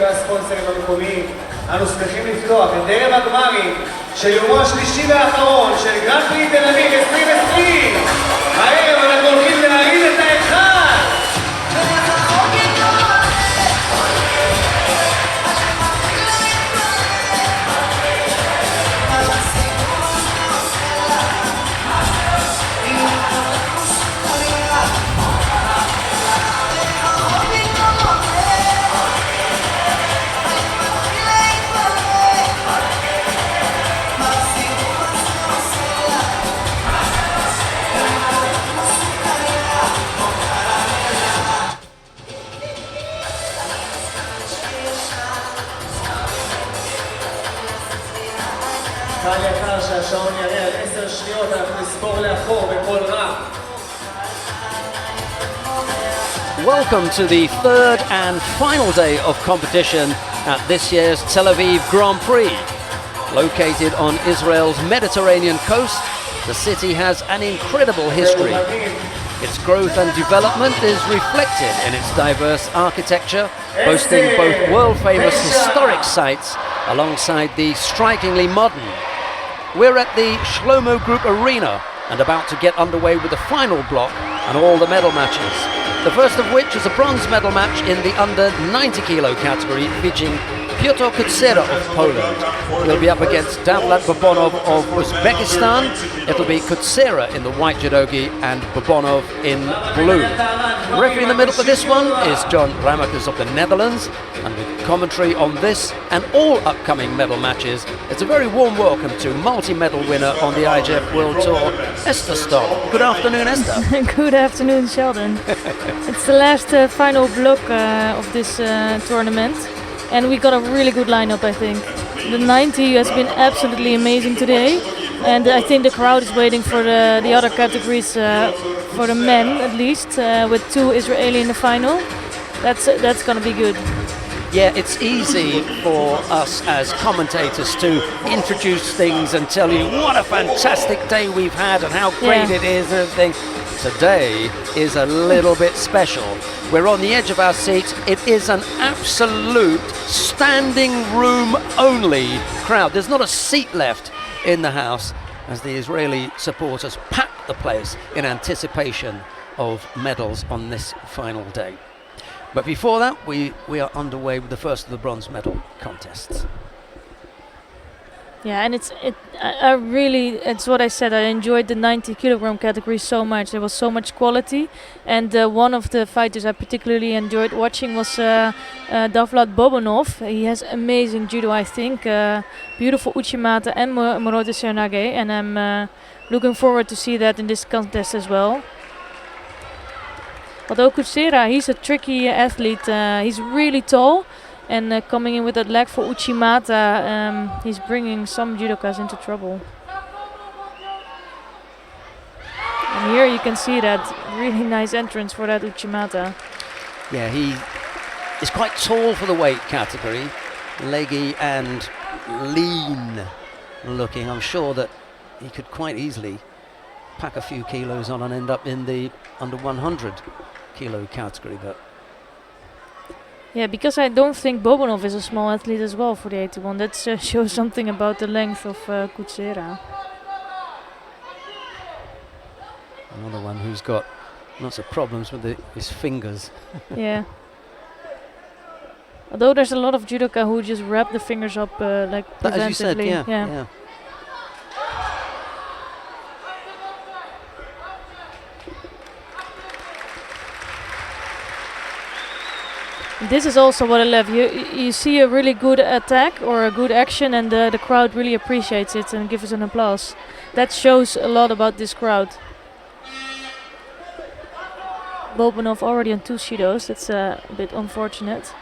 והספונסרים המקומיים. אנו שמחים לפתוח את ערב הגמרים של יומו השלישי והאחרון של גרנד פרי תל אביב 2020. הערב אנחנו הולכים להרעיד את האחד. קהל יקר שהשעון יראה על 10 שניות, אנחנו נספור לאחור בקול רם. Welcome to the third and final day of competition at this year's Tel Aviv Grand-Prix. Located on Israel's Mediterranean coast, the city has an incredible history. Its growth and development is reflected in its diverse architecture, boasting both world-famous historic sites alongside the strikingly modern. We're at the Shlomo Group Arena and about to get underway with the final block and all the medal matches. The first of which is a bronze medal match in the under 90 kilo category featuring Piotr Kutsera of Poland. He'll be up against Davlat Bobonov of Uzbekistan. It'll be Kutsera in the white judogi and Bobonov in blue. Referee in the middle for this one is John Ramakers of the Netherlands, and with commentary on this and all upcoming medal matches, it's a very warm welcome to multi-medal winner on the IJF World Tour, Esther Stoll. Good afternoon, Esther. Good afternoon, Sheldon. It's the last final block of this tournament, and we got a really good lineup, I think. The 90 has been absolutely amazing today, and I think the crowd is waiting for the other categories, for the men at least, with 2 Israeli in the final. That's gonna be good. Yeah, it's easy for us as commentators to introduce things and tell you what a fantastic day we've had and how great it is and everything. Today is a little bit special. We're on the edge of our seats. It is an absolute standing room only crowd. There's not a seat left in the house as the Israeli supporters pack the place in anticipation of medals on this final day. But before that, we are underway with the first of the bronze medal contests. Yeah, and it's what I said, I enjoyed the 90 kilogram category so much. There was so much quality, and one of the fighters I particularly enjoyed watching was Davlat Bobonov. He has amazing judo, I think, beautiful uchimata and morote seonage, and I'm looking forward to see that in this contest as well. Although Kutsera, he's a tricky athlete, he's really tall, and coming in with that leg for uchimata, he's bringing some judokas into trouble. And here you can see that really nice entrance for that uchimata. Yeah, he is quite tall for the weight category, leggy and lean looking. I'm sure that he could quite easily pack a few kilos on and end up in the under 100 kilo category, but yeah, because I don't think Bobonov is a small athlete as well for the 81. That shows something about the length of Kutsera. Another one who's got lots of problems with his fingers. Yeah. Although there's a lot of judoka who just wrap the fingers up like preventively. As you said, yeah. This is also what I love. You see a really good attack or a good action, and the crowd really appreciates it and gives us an applause. That shows a lot about this crowd. Bobonov already on 2 shidos. That's a bit unfortunate.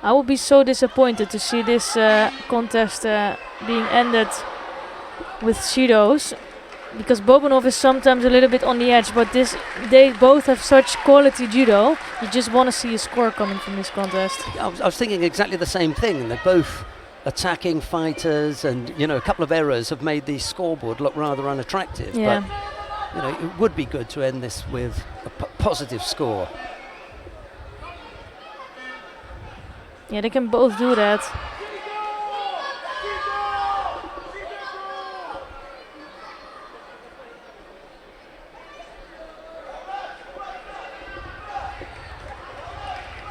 I would be so disappointed to see this contest being ended with Judos, because Bobanov is sometimes a little bit on the edge, but they both have such quality judo. You just want to see a score coming from this contest. I was thinking exactly the same thing. They're both attacking fighters, and a couple of errors have made the scoreboard look rather unattractive. Yeah. But it would be good to end this with a positive score. Yeah, they can both do that.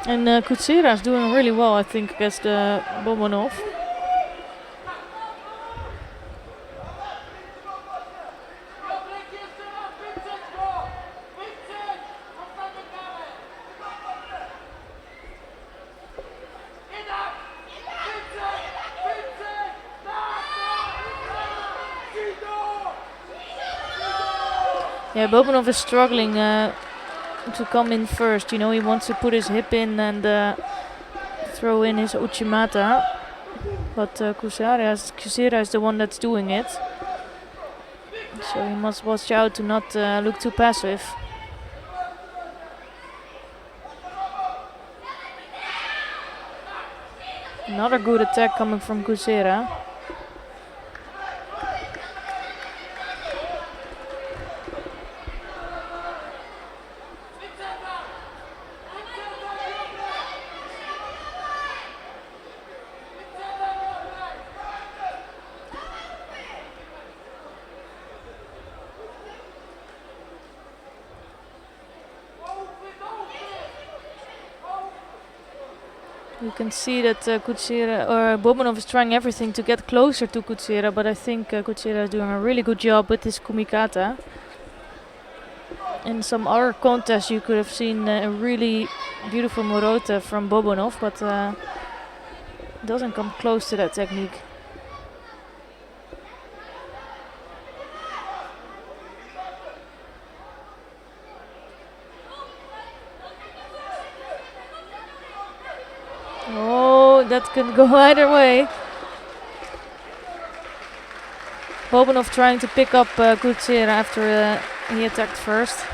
And Kutsera is doing really well, I think, against Bobanov. Yeah, Bobanov is struggling to come in first. He wants to put his hip in and throw in his Uchimata. But Kutsera is the one that's doing it. So he must watch out to not look too passive. Another good attack coming from Kutsera. You can see that Bobanov is trying everything to get closer to Kutsera, but I think Kutsera is doing a really good job with his kumikata. In some other contests you could have seen a really beautiful Morote from Bobanov, but doesn't come close to that technique. Oh, that could go either way. Bobanov trying to pick up Kutsera after he attacked first.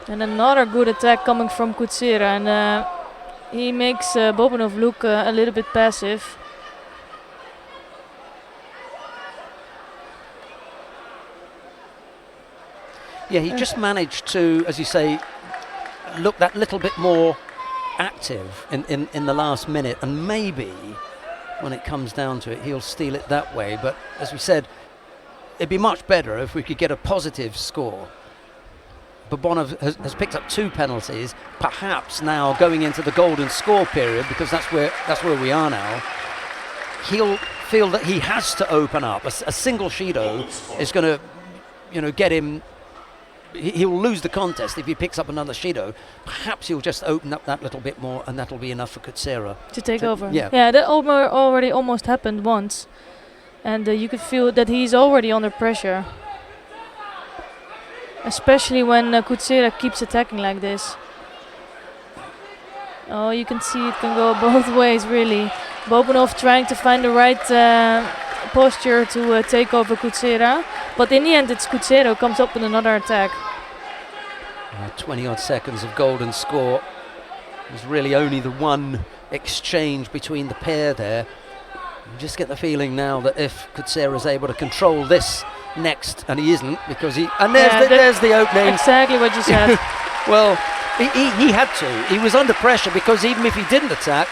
And another good attack coming from Kutsera, and he makes Bobanov look a little bit passive. Yeah, he just managed to, as you say, look that little bit more active in the last minute, and maybe when it comes down to it, he'll steal it that way. But as we said, it'd be much better if we could get a positive score. Bobanov has picked up 2 penalties, perhaps now going into the golden score period, because that's where we are now. He'll feel that he has to open up. A single Shido is going to, get him. He'll lose the contest if he picks up another Shido. Perhaps he'll just open up that little bit more, and that'll be enough for Kutsera to take over. Yeah, that already almost happened once, and you could feel that he's already under pressure. Especially when Kutsera keeps attacking like this. Oh, you can see it can go both ways, really. Bobanov trying to find the right posture to take over Kutsera. But in the end, it's Kutsera who comes up with another attack. 20 odd seconds of golden score. There's really only the one exchange between the pair there. You just get the feeling now that if Kutsera is able to control this next, and he isn't, because there's the opening. Exactly what you said. Well, he had to. He was under pressure, because even if he didn't attack,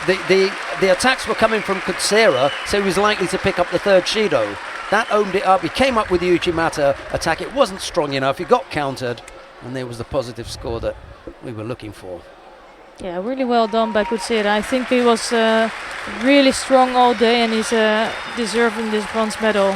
the attacks were coming from Kutsera, so he was likely to pick up the third Shido. That opened it up. He came up with the Uchimata attack. It wasn't strong enough. He got countered, and there was the positive score that we were looking for. Yeah, really well done by Kutsera. I think he was really strong all day, and he's deserving this bronze medal.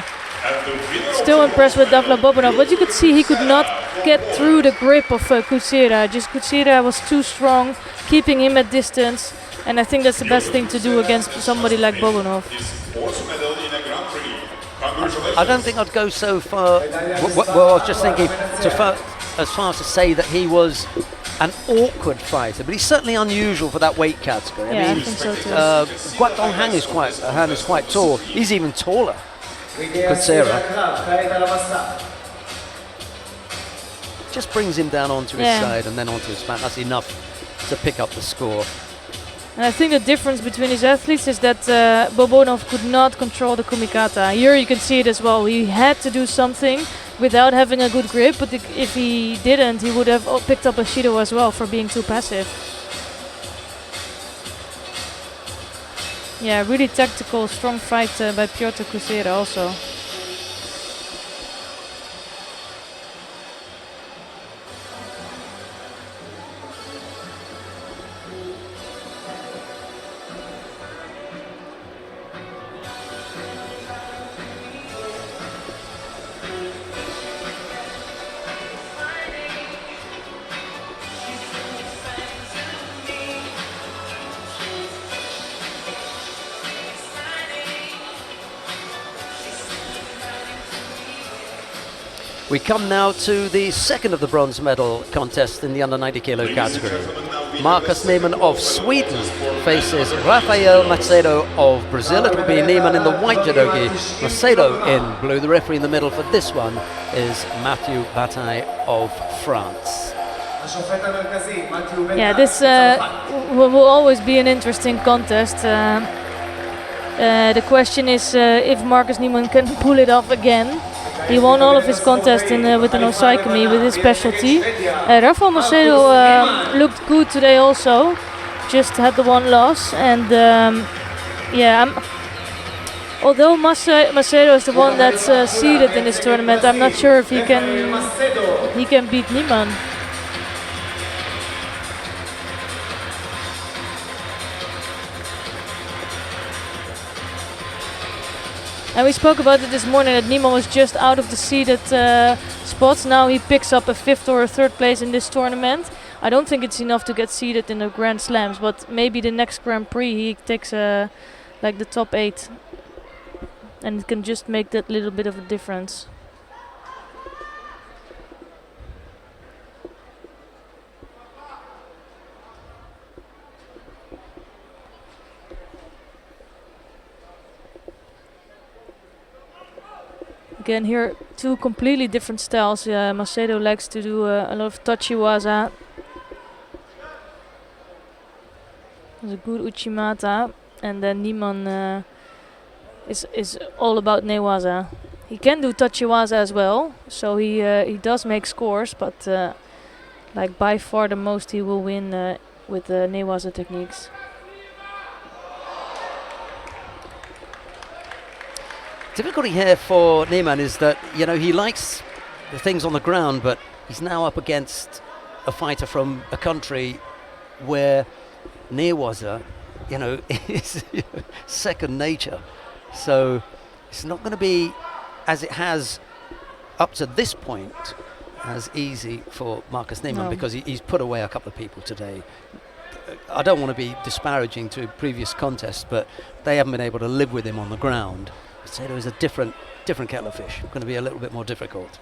Still impressed with Davla Bobanov, but you could see he could not get through the grip of Kutsera. Kutsera was too strong, keeping him at distance. and I think that's the best thing to do against somebody like Bobonov. I don't think I'd go so far. Well, I was just thinking as far as to say that he was an awkward fighter, but he's certainly unusual for that weight category. Yeah, I mean, I think so too. Guat Donghan is quite tall. He's even taller. Kutsera just brings him down onto his side and then onto his back. That's enough to pick up the score. And I think the difference between his athletes is that Bobonov could not control the kumikata. Here you can see it as well. He had to do something without having a good grip, but if he didn't, he would have picked up a Judo as well for being too passive. Yeah, really tactical, strong fight by Piotr Kutsera also. We come now to the second of the bronze medal contests in the under 90 kilo category. Marcus Niemann of Sweden faces Rafael Macedo of Brazil. It will be Niemann in the white judogi, Macedo in blue. The referee in the middle for this one is Mathieu Bataille of France. Yeah, this will always be an interesting contest. The question is if Marcus Niemann can pull it off again. He won all of his contests with an osaikami, with his specialty. Rafael Macedo looked good today also, just had the one loss. And although Macedo is the one that's seeded in this tournament, I'm not sure if he can beat Niemann. And we spoke about it this morning that Niemann was just out of the seeded spots. Now he picks up a 5th or a 3rd place in this tournament. I don't think it's enough to get seeded in the Grand Slams, but maybe the next Grand-Prix he takes like the top 8, and it can just make that little bit of a difference. Again, here two completely different styles. Macedo likes to do a lot of tachiwaza. There's a good uchimata, and then Niemann is all about newaza. He can do tachiwaza as well, so he does make scores, but like by far the most he will win with the newaza techniques. Difficulty here for Niemann is that, you know, he likes the things on the ground, but he's now up against a fighter from a country where newaza, you know, is second nature. So it's not going to be, as it has up to this point, as easy for Marcus Niemann, because he's put away a couple of people today. I don't want to be disparaging to previous contests, but they haven't been able to live with him on the ground. Macedo is a different kettle of fish. Going to be a little bit more difficult.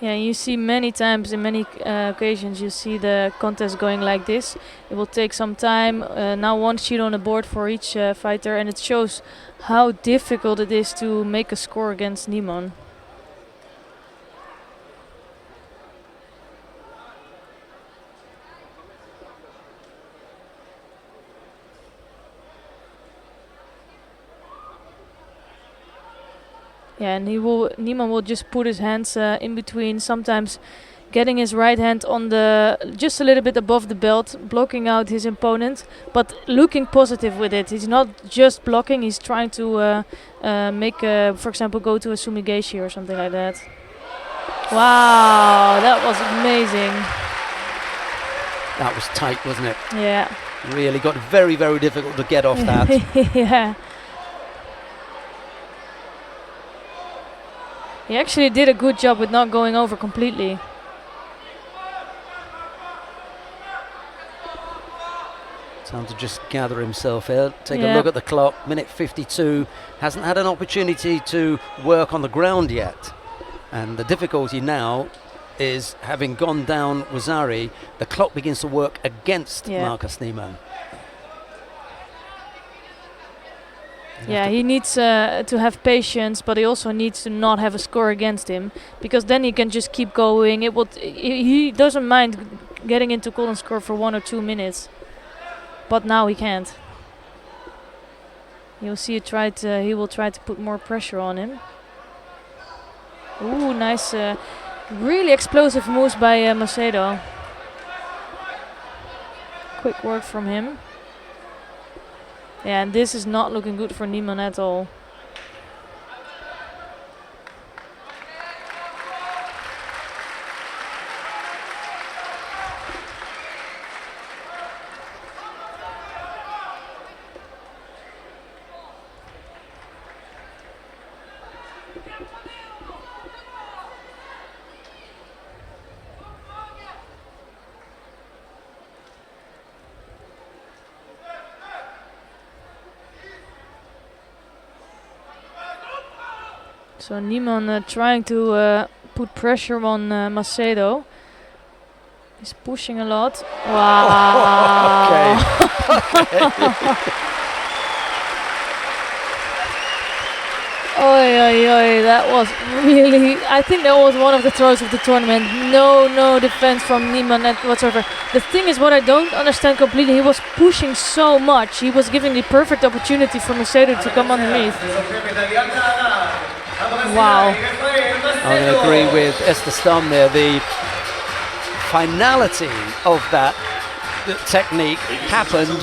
Yeah, you see many times in many occasions you see the contest going like this. It will take some time. Now one sheet on the board for each fighter, and it shows how difficult it is to make a score against Niemann. Yeah, and Niemann will just put his hands in between, sometimes getting his right hand on just a little bit above the belt, blocking out his opponent, but looking positive with it. He's not just blocking, he's trying to make, for example, go to a sumigeshi or something like that. Wow, that was amazing. That was tight, wasn't it? Yeah. Really got very, very difficult to get off that. Yeah. He actually did a good job with not going over completely. Time to just gather himself here. Take a look at the clock. Minute 52. Hasn't had an opportunity to work on the ground yet. And the difficulty now is, having gone down Wazari, the clock begins to work against Marcus Niemann. Yeah, he needs to have patience, but he also needs to not have a score against him, because then he can just keep going. He doesn't mind getting into golden score for 1 or 2 minutes, but now he can't. You'll see he will try to put more pressure on him. Ooh, nice, really explosive moves by Macedo. Quick work from him. Yeah, and this is not looking good for Niemann at all. So Niemann trying to put pressure on Macedo. He's pushing a lot. Wow. Oi, that was really, I think that was one of the throws of the tournament. No defense from Niemann whatsoever. The thing is, what I don't understand completely, he was pushing so much. He was giving the perfect opportunity for Macedo to come underneath. Wow. I'm going to agree with Esther Stam there. The finality of that technique happened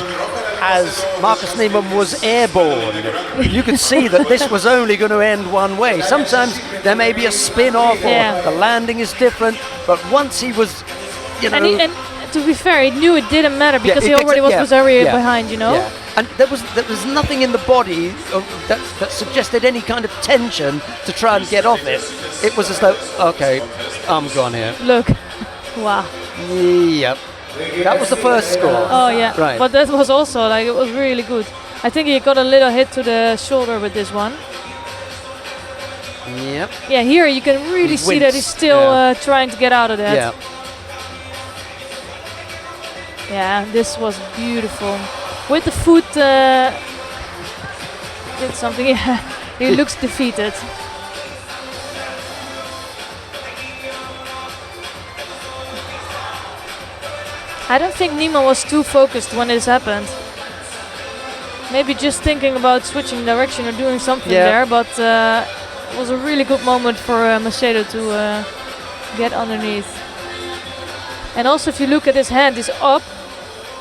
as Marcus Niemann was airborne. You could see that this was only going to end one way. Sometimes there may be a spin-off or the landing is different, but once he was, And to be fair, he knew it didn't matter because he already was Wazari behind, Yeah. And there was nothing in the body that suggested any kind of tension to try and get off it. It was as though, okay, I'm gone here. Look. Wow. Yep. That was the first score. Oh yeah. Right. But that was also it was really good. I think he got a little hit to the shoulder with this one. Yep. Yeah, here you can really see that he's still trying to get out of that. Yeah. Yeah, this was beautiful. With the foot, did something. Yeah, he looks defeated. I don't think Niemann was too focused when this happened. Maybe just thinking about switching direction or doing something there, but it was a really good moment for Macedo to get underneath. And also, if you look at his hand, it's up.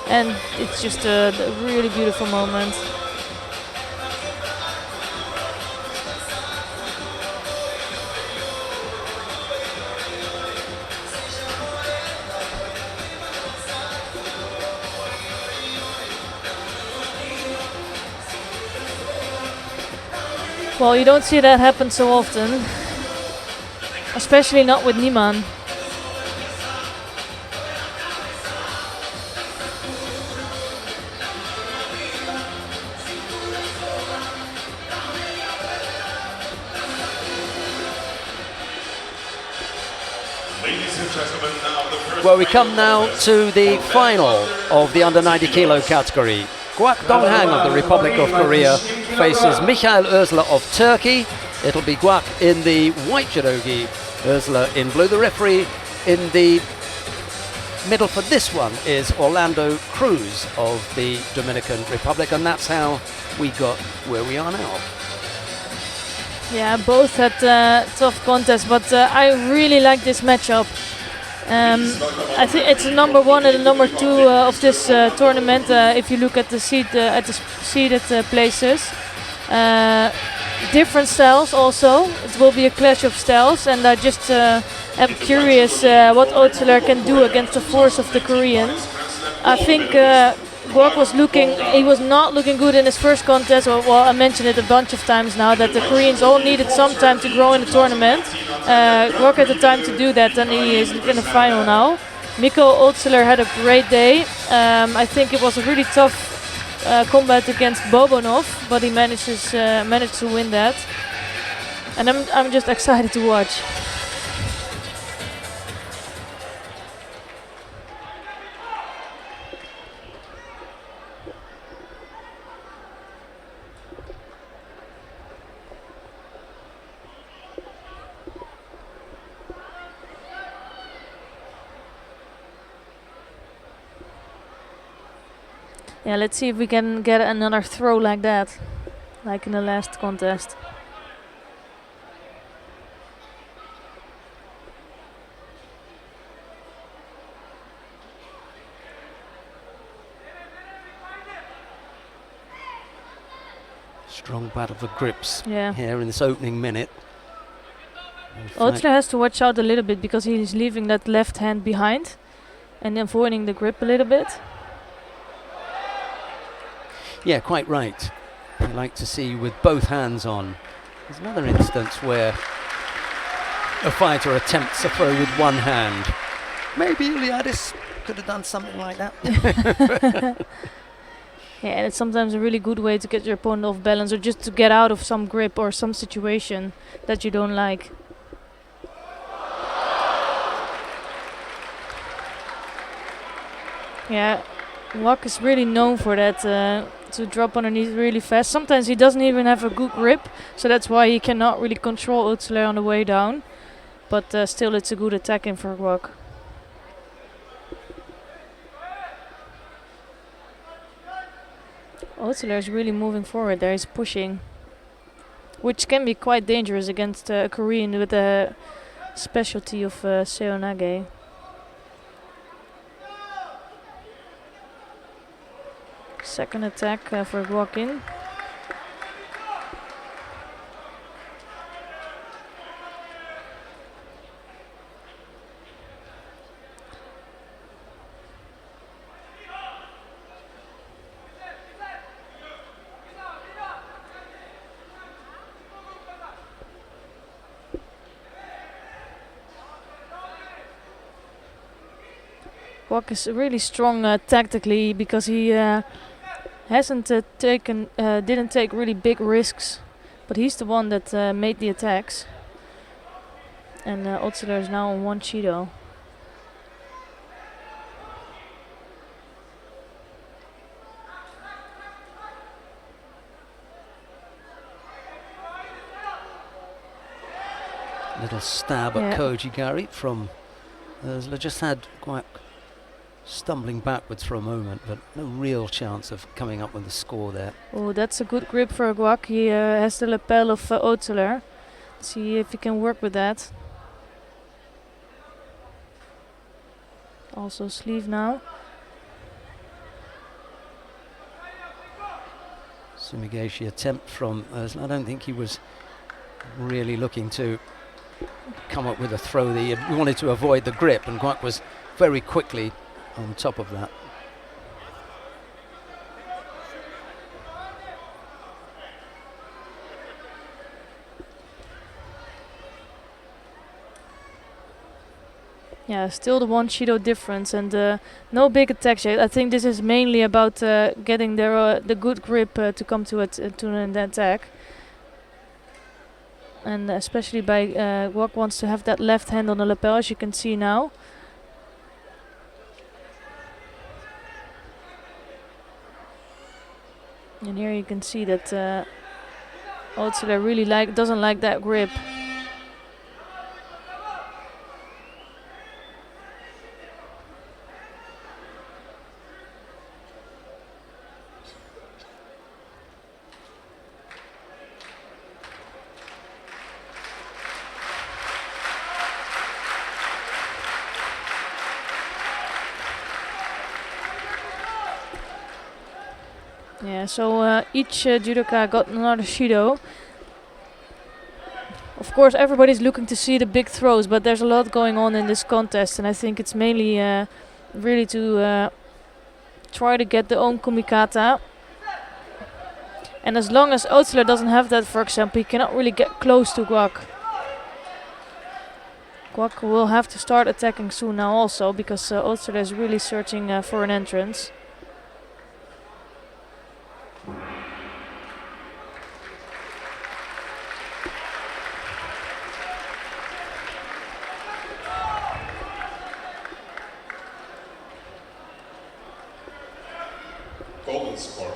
And it's just a really beautiful moment. Well, you don't see that happen so often, especially not with Niemann. Well, we come now to the final of the under 90 kilo category. Gwak Donghang of the Republic of Korea faces Mikhail Özler of Turkey. It'll be Gwak in the white judogi, Özler in blue. The referee in the middle for this one is Orlando Cruz of the Dominican Republic, and that's how we got where we are now. Yeah, both had tough contests, but I really like this matchup. I think it's the number 1 and the number 2 of this tournament. If you look at the seeded places, different styles also. It will be a clash of styles, and I just am curious what Özler can do against the force of the Koreans. I think Guok was not looking good in his first contest. Well, I mentioned it a bunch of times now that the Koreans all needed some time to grow in the tournament. Guok had the time to do that, and he is in the final now. Mikko Oetzler had a great day. I think it was a really tough combat against Bobonov, but he managed to win that. And I'm just excited to watch. Yeah, let's see if we can get another throw like that, like in the last contest. Strong battle for grips here in this opening minute. Oetzler has to watch out a little bit because he's leaving that left hand behind and avoiding the grip a little bit. Yeah, quite right. I like to see with both hands on. There's another instance where a fighter attempts a throw with one hand. Maybe Iliadis could have done something like that. Yeah, and it's sometimes a really good way to get your opponent off balance or just to get out of some grip or some situation that you don't like. Yeah, Wok is really known for that, to drop underneath really fast. Sometimes he doesn't even have a good grip, so that's why he cannot really control Oetzler on the way down. But still, it's a good attacking for Wok. Oetzler is really moving forward there, he's pushing. Which can be quite dangerous against a Korean with a specialty of Seoinage. Second attack for Guokin. Guok is really strong tactically because he didn't take really big risks, but he's the one that made the attacks. And Oetzler is now on one Judo. Little stab at Koji Gari from Oetzler. Just had quite stumbling backwards for a moment, but no real chance of coming up with a score there. Oh, that's a good grip for Guok. He has the lapel of Oetzler. See if he can work with that. Also sleeve now. Sumigashi attempt from Oetzler. I don't think he was really looking to come up with a throw. He wanted to avoid the grip, and Guok was very quickly on top of that. Yeah, still the one Judo difference and no big attacks yet. I think this is mainly about getting the good grip to come to an attack. And especially by Guok wants to have that left hand on the lapel, as you can see now. And here you can see that Oetzler really doesn't like that grip. Yeah, so each judoka got another Judo. Of course, everybody's looking to see the big throws, but there's a lot going on in this contest, and I think it's mainly really to try to get their own kumikata. And as long as Oetzler doesn't have that, for example, he cannot really get close to Guak. Guak will have to start attacking soon now also, because Oetzler is really searching for an entrance. Golden score.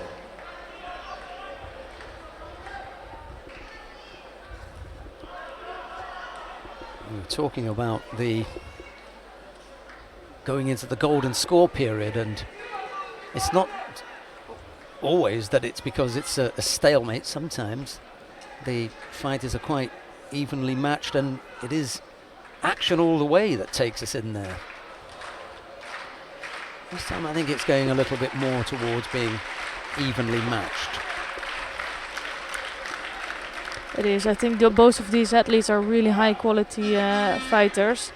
We were talking about the going into the golden score period, and it's not always that it's because it's a stalemate. Sometimes the fighters are quite evenly matched, and it is action all the way that takes us in there. This time I think it's going a little bit more towards being evenly matched. It is. I think both of these athletes are really high quality fighters,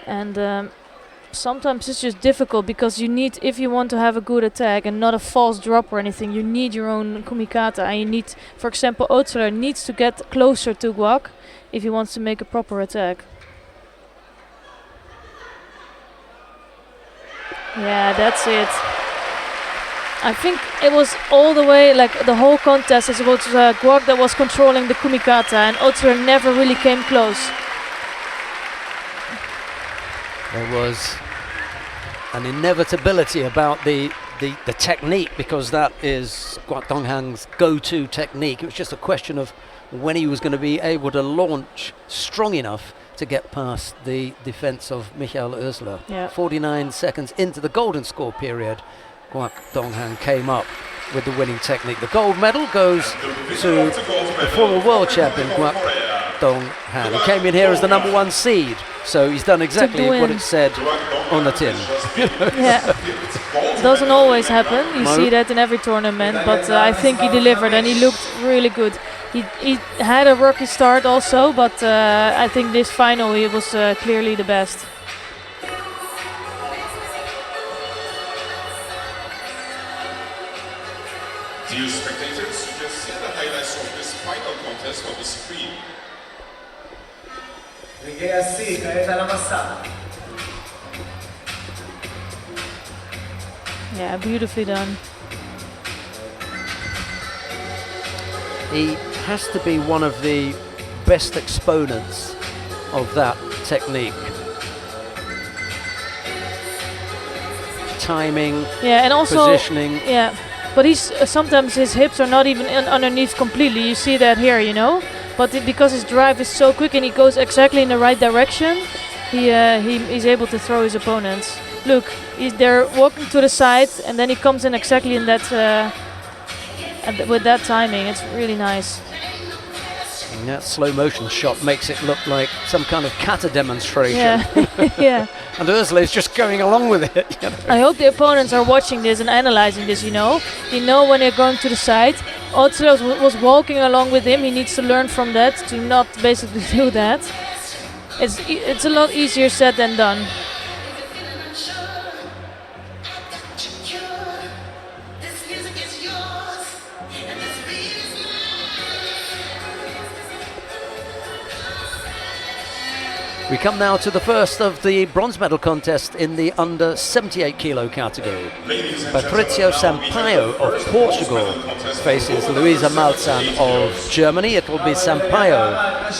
and sometimes it's just difficult because you need, if you want to have a good attack and not a false drop or anything, you need your own kumikata, and you need, for example, Oetzler needs to get closer to Guak if he wants to make a proper attack. Yeah, that's it. I think it was all the way, like the whole contest, it was Guak that was controlling the kumikata, and Oetzler never really came close. There was an inevitability about the technique, because that is Guak Donghang's go-to technique. It was just a question of when he was going to be able to launch strong enough to get past the defense of Michael Oetzler. Yeah. 49 seconds into the golden score period, Guak Donghang came up with the winning technique. The gold medal goes to the former world champion Guak Donghang. He came in here as the #1 seed, so he's done exactly what it said on the tin. Yeah, doesn't always happen. You see that in every tournament, but I think he delivered and he looked really good. He had a rocky start also, but I think this final he was clearly the best. Dear spectators, you just see the highlights of this final contest on the screen. רגעי השיא, כעת על המסך. Yeah, beautifully done. He has to be one of the best exponents of that technique. Timing, Yeah, and also positioning. yeah, but he's sometimes his hips are not even underneath completely. You see that here, you know. But because his drive is so quick and he goes exactly in the right direction, he's able to throw his opponents. Look, they're walking to the side, and then he comes in exactly in that with that timing. It's really nice. And that slow motion shot makes it look like some kind of kata demonstration. Yeah, yeah. And Oetzler is just going along with it. You know? I hope the opponents are watching this and analyzing this, you know. You know when they're going to the side. Oetzler was walking along with him. He needs to learn from that, to not basically do that. It's a lot easier said than done. We come now to the first of the bronze medal contest in the under 78 kilo category. Patricio Sampaio of Portugal faces Luisa Malzahn of Germany. It will be Sampaio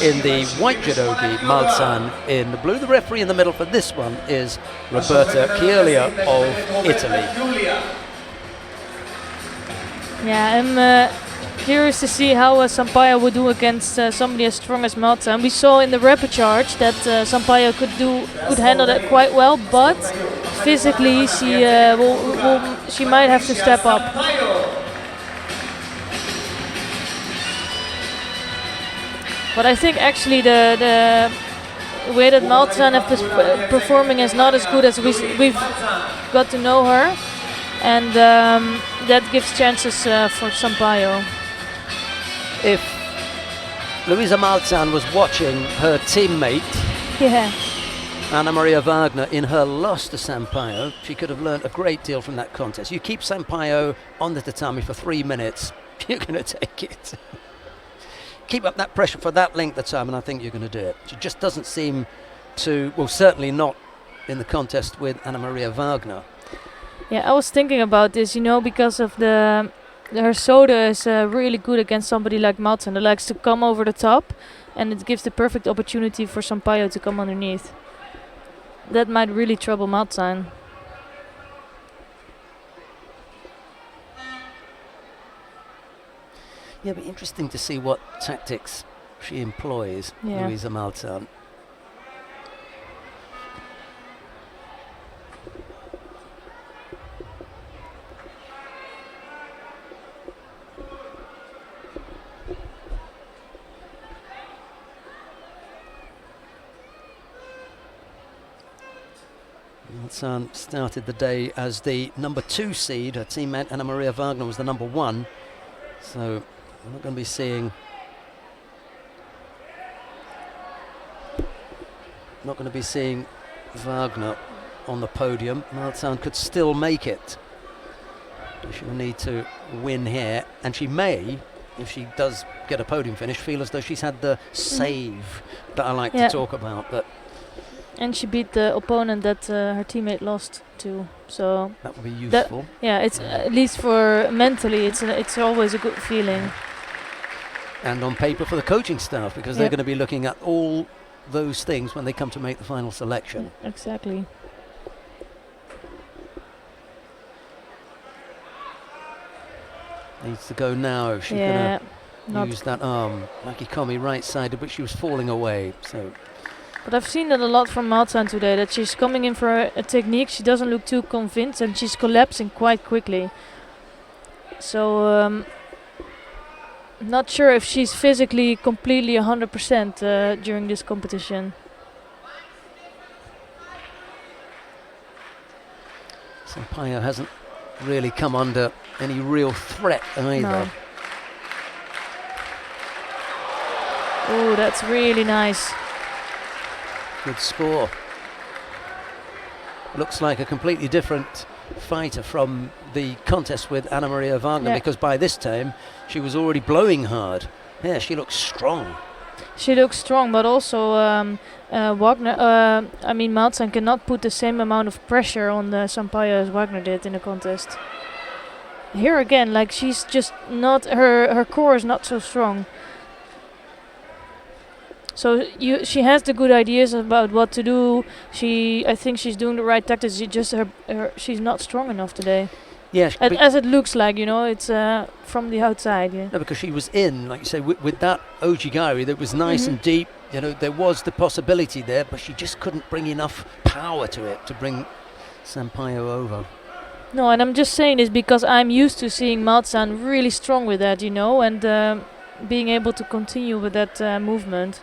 in the white judogi, Malzahn in the blue. The referee in the middle for this one is Roberta Chioglia of Italy. Yeah, I'm curious to see how Sampaio would do against somebody as strong as Malzahn. We saw in the rapid charge that Sampaio could handle that quite well, but physically she might have to step up. But I think actually the way that Malzahn is performing is not as good as we've got to know her, and that gives chances for Sampaio. If Luisa Malzahn was watching her teammate, Yeah. Anna Maria Wagner, in her loss to Sampaio, she could have learned a great deal from that contest. You keep Sampaio on the tatami for 3 minutes, you're going to take it. Keep up that pressure for that length of time, and I think you're going to do it. She just doesn't seem to, well, certainly not in the contest with Anna Maria Wagner. Yeah, I was thinking about this, you know, because of her soda is really good against somebody like Maltsen that likes to come over the top, and it gives the perfect opportunity for Sampaio to come underneath. That might really trouble Maltsen. Yeah, but interesting to see what tactics she employs, Louisa Maltsen. Maltsen started the day as the number 2 seed. Her teammate Anna Maria Wagner was the number 1. So we're not going to be seeing Wagner on the podium. Maltsen could still make it. She'll need to win here, and she may, if she does get a podium finish, feel as though she's had the save that I like to talk about. But and she beat the opponent that her teammate lost to, so that would be useful. It's at least for mentally, it's always a good feeling. And on paper for the coaching staff, because they're going to be looking at all those things when they come to make the final selection. Exactly. Needs to go now. She's going to use that arm. Makikomi right-sided, but she was falling away. So. But I've seen that a lot from Maltsen today, that she's coming in for a technique, she doesn't look too convinced, and she's collapsing quite quickly. So, not sure if she's physically completely 100% during this competition. Sampaio hasn't really come under any real threat either. No. Oh, that's really nice. Good score. Looks like a completely different fighter from the contest with Anna Maria Wagner, because by this time she was already blowing hard. Yeah, she looks strong. She looks strong, but also Maltsen cannot put the same amount of pressure on Sampaio as Wagner did in the contest. Here again, like, she's just not, her core is not so strong. So she has the good ideas about what to do. I think she's doing the right tactics. She's not strong enough today. Yeah, as it looks like, you know, it's from the outside. Yeah. No, because she was in, like you say, with that ojigari that was nice and deep. You know, there was the possibility there, but she just couldn't bring enough power to it to bring Sampaio over. No, and I'm just saying this because I'm used to seeing Maltsen really strong with that, you know, and being able to continue with that movement.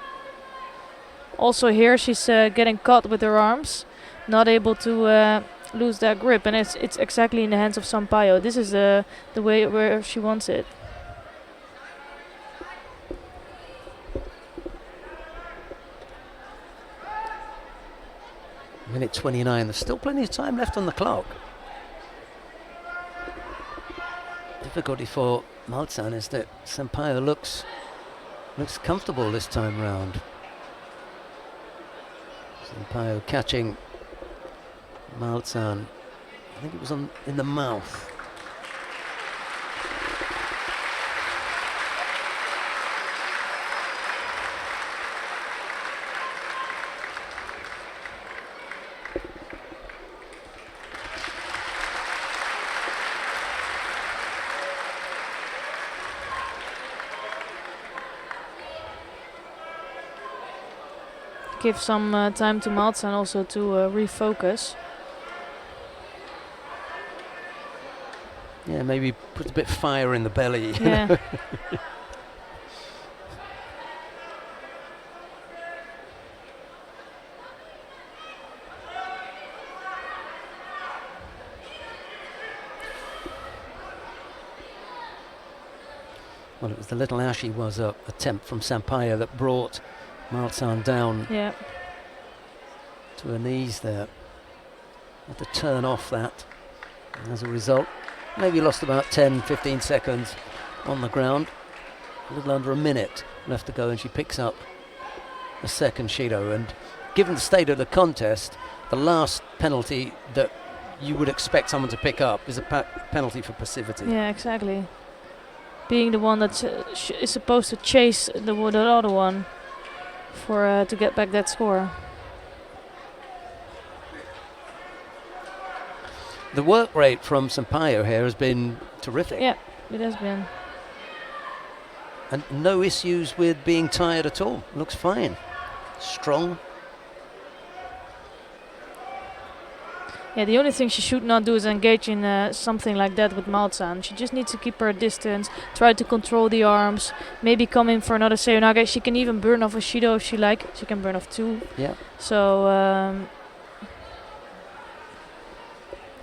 Also here she's getting caught with her arms, not able to lose that grip, and it's exactly in the hands of Sampaio. This is the way where she wants it. Minute 29, there's still plenty of time left on the clock. Difficulty for Maltsen is that Sampaio looks comfortable this time round. Sampaio catching Maltsen, I think it was in the mouth. Give some time to Maltsen also to refocus. Yeah, maybe put a bit of fire in the belly. Yeah. Well, it was the little ashy was a attempt from Sampaio that brought Maltsen down to her knees there. Had to turn off that. And as a result, maybe lost about 10-15 seconds on the ground. A little under a minute left to go, and she picks up a second Judo. And given the state of the contest, the last penalty that you would expect someone to pick up is a penalty for passivity. Yeah, exactly. Being the one that is supposed to chase the other one for to get back that score. The work rate from Sampaio here has been terrific. Yeah, it has been. And no issues with being tired at all. Looks fine. Strong. Yeah, the only thing she should not do is engage in something like that with Malzahn. She just needs to keep her distance, try to control the arms, maybe come in for another Seoinage. She can even burn off a Judo if she like. She can burn off 2. Yeah. So,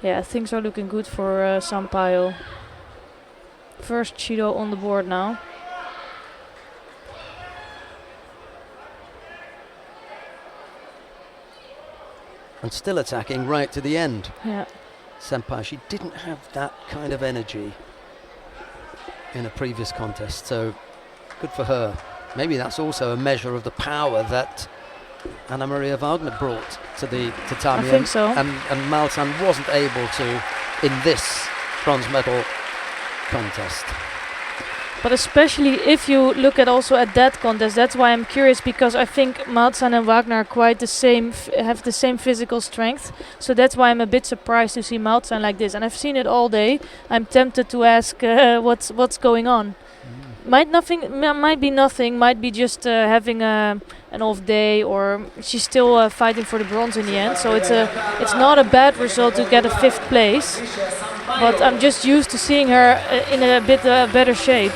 yeah, things are looking good for Sampaio. First Judo on the board now. And still attacking right to the end. Yeah. Sampaio, she didn't have that kind of energy in a previous contest, so good for her. Maybe that's also a measure of the power that Anna Maria Wagner brought to the tatami. I think so. And Malzahn wasn't able to in this bronze medal contest. But especially if you look at also at that contest, that's why I'm curious, because I think Malzahn and Wagner are quite the same, have the same physical strength. So that's why I'm a bit surprised to see Malzahn like this. And I've seen it all day. I'm tempted to ask what's going on. Might be nothing. Might be just having an off day, or she's still fighting for the bronze in the end. So it's not a bad result to get a 5th place. But I'm just used to seeing her in a bit better shape.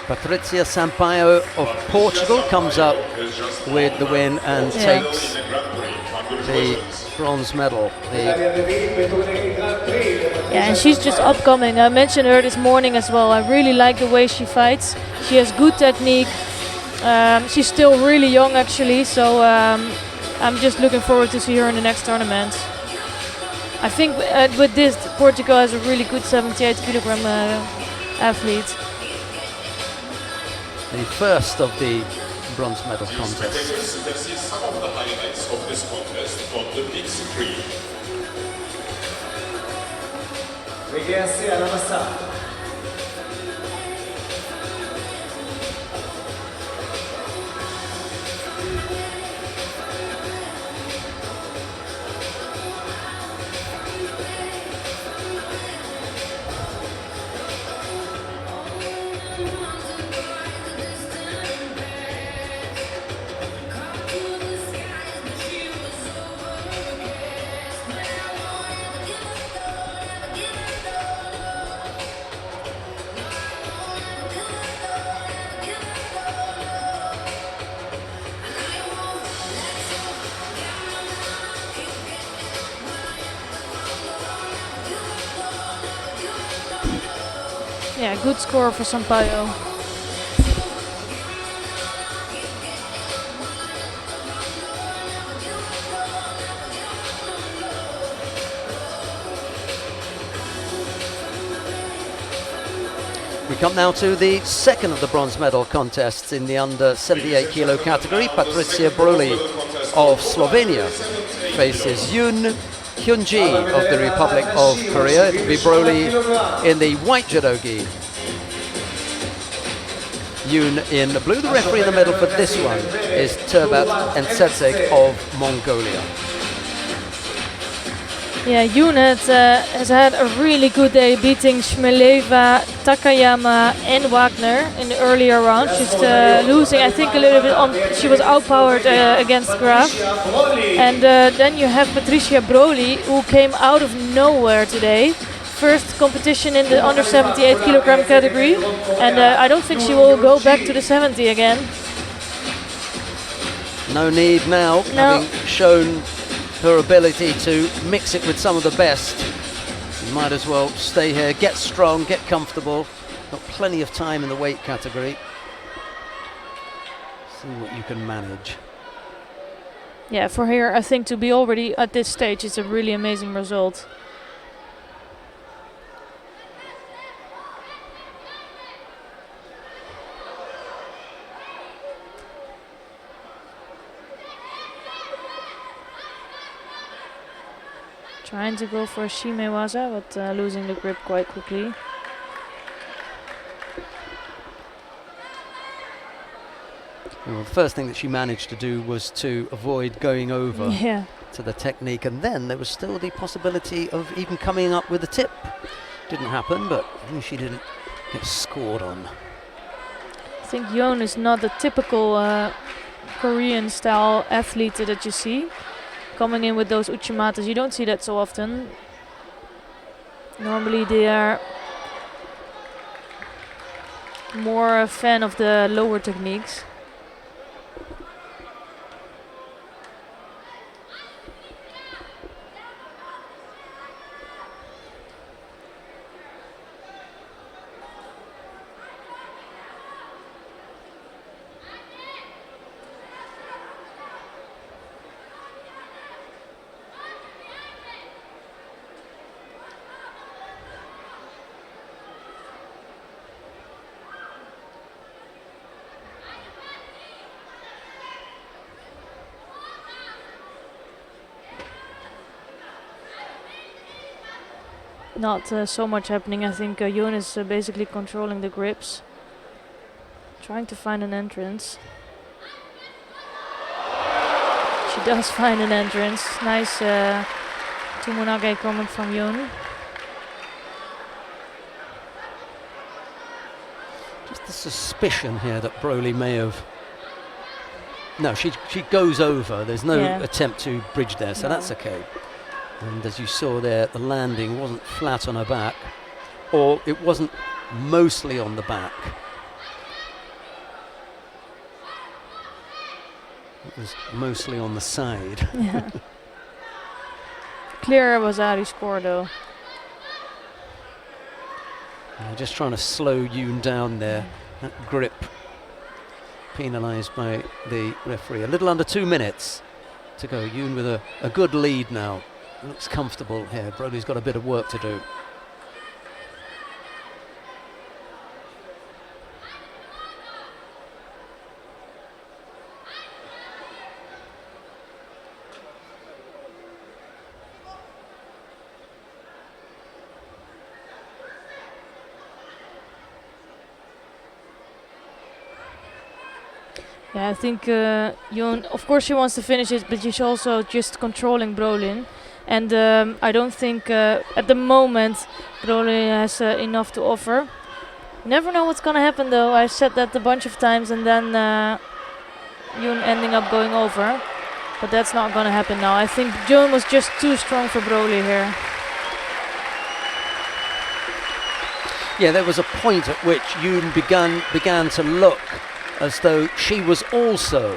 Patrícia Sampaio of Portugal comes up with the win and takes the bronze medal. Yeah, and she's just upcoming. I mentioned her this morning as well. I really like the way she fights. She has good technique. She's still really young actually, so I'm just looking forward to see her in the next tournament. I think with this, Portugal has a really good 78 kilogram athlete. The first of the bronze medal contest. You can see some of the highlights of this contest on the big screen. Richiesti alla Massà. Yeah, good score for Sampaio. We come now to the second of the bronze medal contests in the under 78 kilo category. Patricia Broli of Slovenia faces Yoon Hyun-ji of the Republic of Korea. It will be Broli in the white judogi, Yoon in the blue. The referee in the middle for this one is Turbat Ensetsek of Mongolia. Yeah, Yoon has had a really good day, beating Shmeleva, Takayama and Wagner in the earlier round. She's losing, I think, a little bit on. She was outpowered against Graf. And then you have Patricia Broli, who came out of nowhere today. First competition in the under 78 kilogram category. And I don't think she will go back to the 70 again. No need now, having shown her ability to mix it with some of the best. You might as well stay here, get strong, get comfortable. Got plenty of time in the weight category. See what you can manage. Yeah, for her, I think to be already at this stage, it's a really amazing result. Trying to go for a shimewaza, but losing the grip quite quickly. Well, the first thing that she managed to do was to avoid going over Yeah. to the technique, and then there was still the possibility of even coming up with a tip. Didn't happen, but she didn't get scored on. I think Yoon is not the typical Korean style athlete that you see. Coming in with those uchimatas, you don't see that so often. Normally they are more a fan of the lower techniques. Not so much happening. I think Yoon is basically controlling the grips. Trying to find an entrance. She does find an entrance. Nice Tumunage coming from Yoon. Just the suspicion here that Broly may have... No, she goes over. There's no attempt to bridge there, so that's okay. And as you saw there, the landing wasn't flat on her back, or it wasn't mostly on the back. It was mostly on the side. Yeah. Clear Wazari score though. Just trying to slow Yoon down there. That grip penalised by the referee. A little under 2 minutes to go. Yoon with a good lead now. Looks comfortable here. Broly's got a bit of work to do. Yeah, I think Yoon, of course she wants to finish it, but she's also just controlling Brolin. And I don't think at the moment Broly has enough to offer. Never know what's gonna happen though. I've said that a bunch of times and then Yoon ending up going over. But that's not gonna happen now. I think Yoon was just too strong for Broly here. Yeah, there was a point at which Yoon began to look as though she was also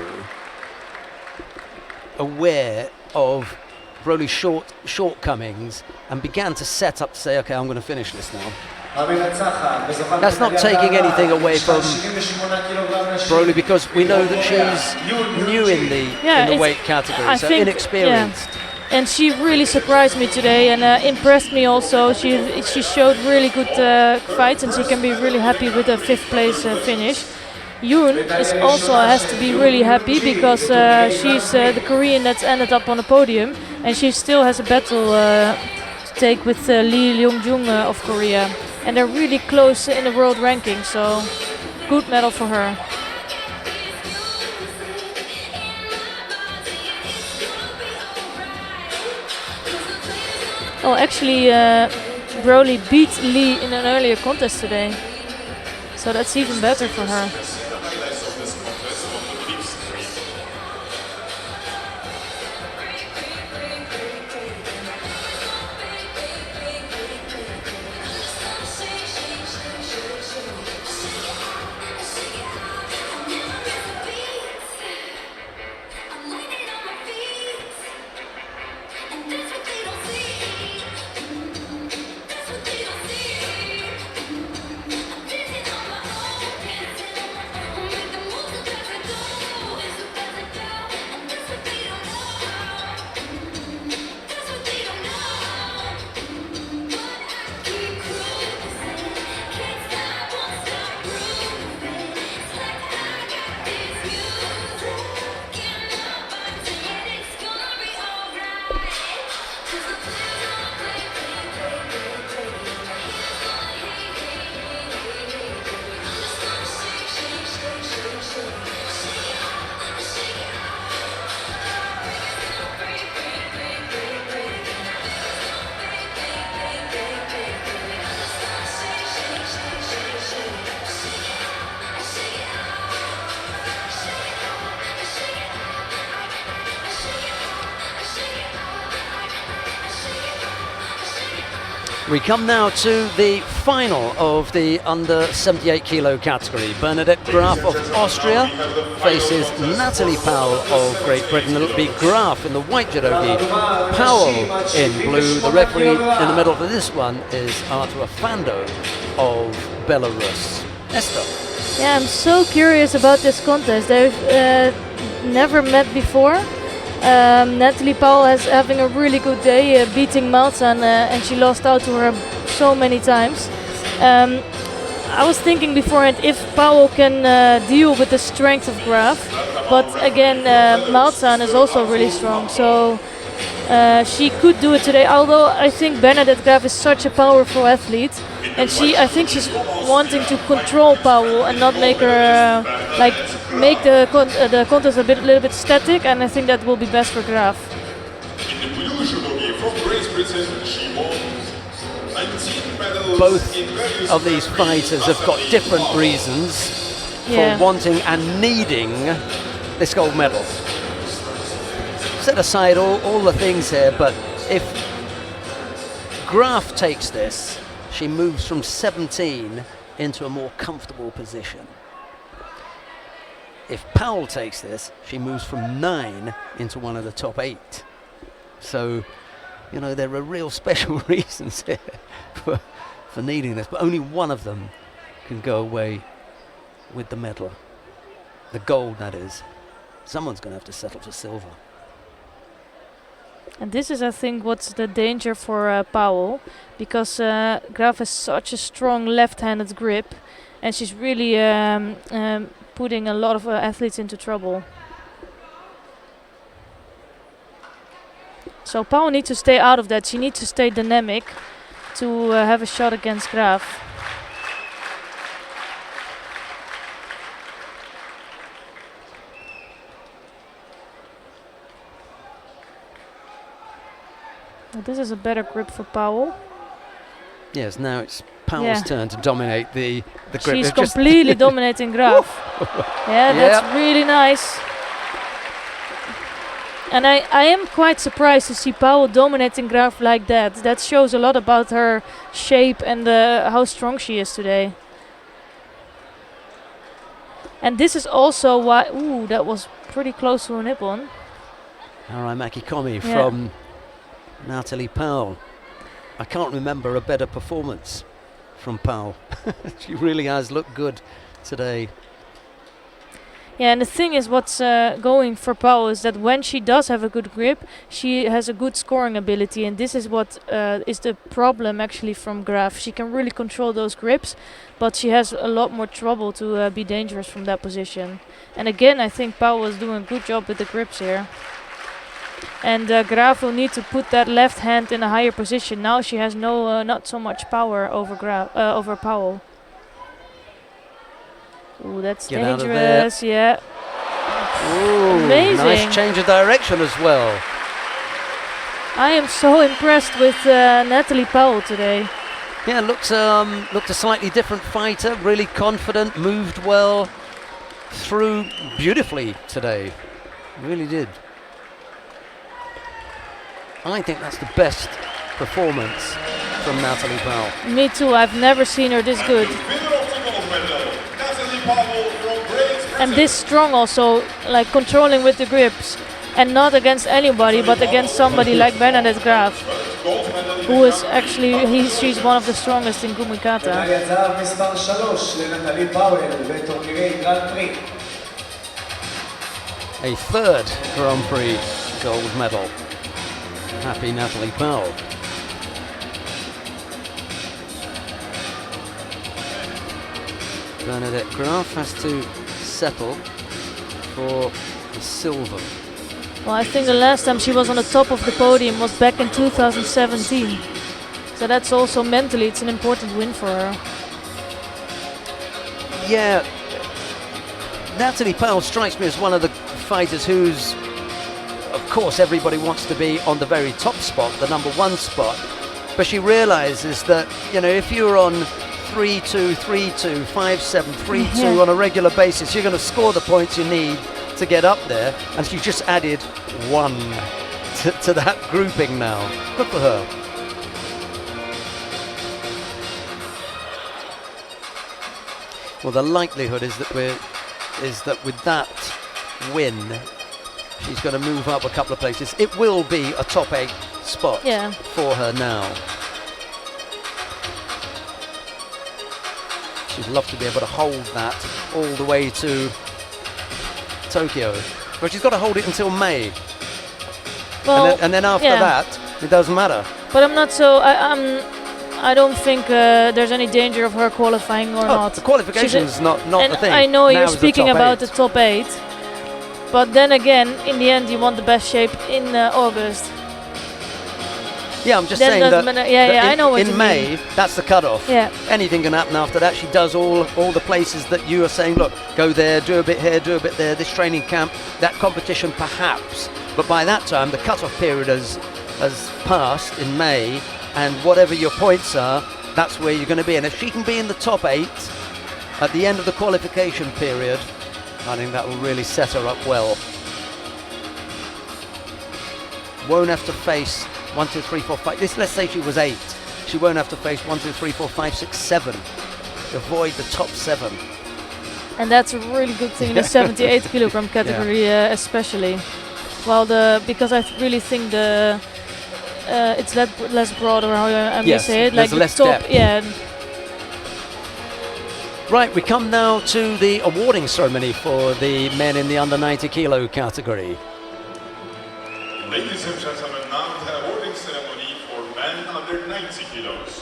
aware of Broly's shortcomings and began to set up to say, okay, I'm going to finish this now. That's not taking anything away from Broly, because we know that she's new in the weight category, so inexperienced. Yeah. And she really surprised me today and impressed me also. She showed really good fights, and she can be really happy with a 5th place finish. Yoon also has to be really happy because she's the Korean that's ended up on the podium, and she still has a battle to take with Lee Lyung-jung of Korea, and they're really close in the world ranking, so good medal for her. Oh, actually Broly beat Lee in an earlier contest today, so that's even better for her. We come now to the final of the under 78 kilo category. Bernadette Graf of Austria faces Natalie Powell of Great Britain. It'll be Graf in the white judogi, Powell in blue. The referee in the middle for this one is Artur Fando of Belarus. Esther. Yeah, I'm so curious about this contest. They've never met before. Natalie Powell is having a really good day, beating Malzahn, and she lost out to her so many times. I was thinking beforehand if Powell can deal with the strength of Graf, but again, Malzahn is also really strong, so she could do it today. Although I think Bernadette Graf is such a powerful athlete, and I think she's wanting to control Powell and not make her make the contest a little bit static, and I think that will be best for Graf. In the blue judogi from Great Britain, she won 19 medals. Both of these fighters have got different reasons for wanting and needing this gold medal. Set aside all the things here, but if Graf takes this, she moves from 17 into a more comfortable position. If Powell takes this, she moves from 9 into one of the top 8. So, you know, there are real special reasons here for needing this, but only one of them can go away with the medal. The gold, that is. Someone's going to have to settle for silver. And this is, I think, what's the danger for Powell, because Graf has such a strong left-handed grip, and she's really putting a lot of athletes into trouble. So Powell needs to stay out of that. She needs to stay dynamic to have a shot against Graf. Well, this is a better grip for Powell. Yes, now it's Powell's turn to dominate the grip. She's completely dominating Graf. Yeah, that's really nice. And I am quite surprised to see Powell dominating Graf like that. That shows a lot about her shape and how strong she is today. And this is also why... Ooh, that was pretty close to a nippon. Haramaki Komi from Natalie Powell. I can't remember a better performance from Powell. She really has looked good today. Yeah, and the thing is, what's going for Powell is that when she does have a good grip, she has a good scoring ability, and this is what is the problem actually from Graf. She can really control those grips, but she has a lot more trouble to be dangerous from that position. And again, I think Powell is doing a good job with the grips here. And Graf will need to put that left hand in a higher position. Now she has not so much power over over Powell. Ooh, that's dangerous. Yeah. Ooh, amazing. Nice change of direction as well. I am so impressed with Natalie Powell today. Yeah, looked a slightly different fighter. Really confident, moved well, threw beautifully today. Really did. I think that's the best performance from Natalie Powell. Me too, I've never seen her this good. And this strong also, like controlling with the grips. And not against anybody, but against somebody like Bernadette Graf, who is actually, she's one of the strongest in Gumikata. A third Grand-Prix gold medal. Happy Natalie Powell. Bernadette Graf has to settle for the silver. Well, I think the last time she was on the top of the podium was back in 2017. So that's also mentally, it's an important win for her. Yeah, Natalie Powell strikes me as one of the fighters who's, of course, everybody wants to be on the very top spot, the number one spot, but she realizes that, you know, if you're on 3-2, 3-2, 5-7, 3-2 on a regular basis, you're going to score the points you need to get up there, and she just added 1 to that grouping now. Good for her. Well, the likelihood is that with that win, she's going to move up a couple of places. It will be a top 8 spot for her now. She'd love to be able to hold that all the way to Tokyo, but she's got to hold it until May. Well, and then after that, it doesn't matter. But I'm not so. I don't think there's any danger of her qualifying or not. The qualification is not the thing. I know you're Now speaking about the top 8, but then again, in the end, you want the best shape in August. Yeah, I'm just then saying that, I know what in May, that's the cutoff. Yeah. Anything can happen after that. She does all the places that you are saying, look, go there, do a bit here, do a bit there, this training camp, that competition perhaps. But by that time, the cutoff period has passed in May, and whatever your points are, that's where you're going to be. And if she can be in the top 8 at the end of the qualification period, I think that will really set her up well. Won't have to face 1, 2, 3, 4, 5. Let's say she was 8. She won't have to face 1, 2, 3, 4, 5, 6, 7. Avoid the top 7. And that's a really good thing in the 78 kilogram category, especially. Well, because I really think it's less broad, or how I may say it, like the less top. Depth. Right, we come now to the awarding ceremony for the men in the under 90 kilo category. Ladies and gentlemen, now the awarding ceremony for men under 90 kilos.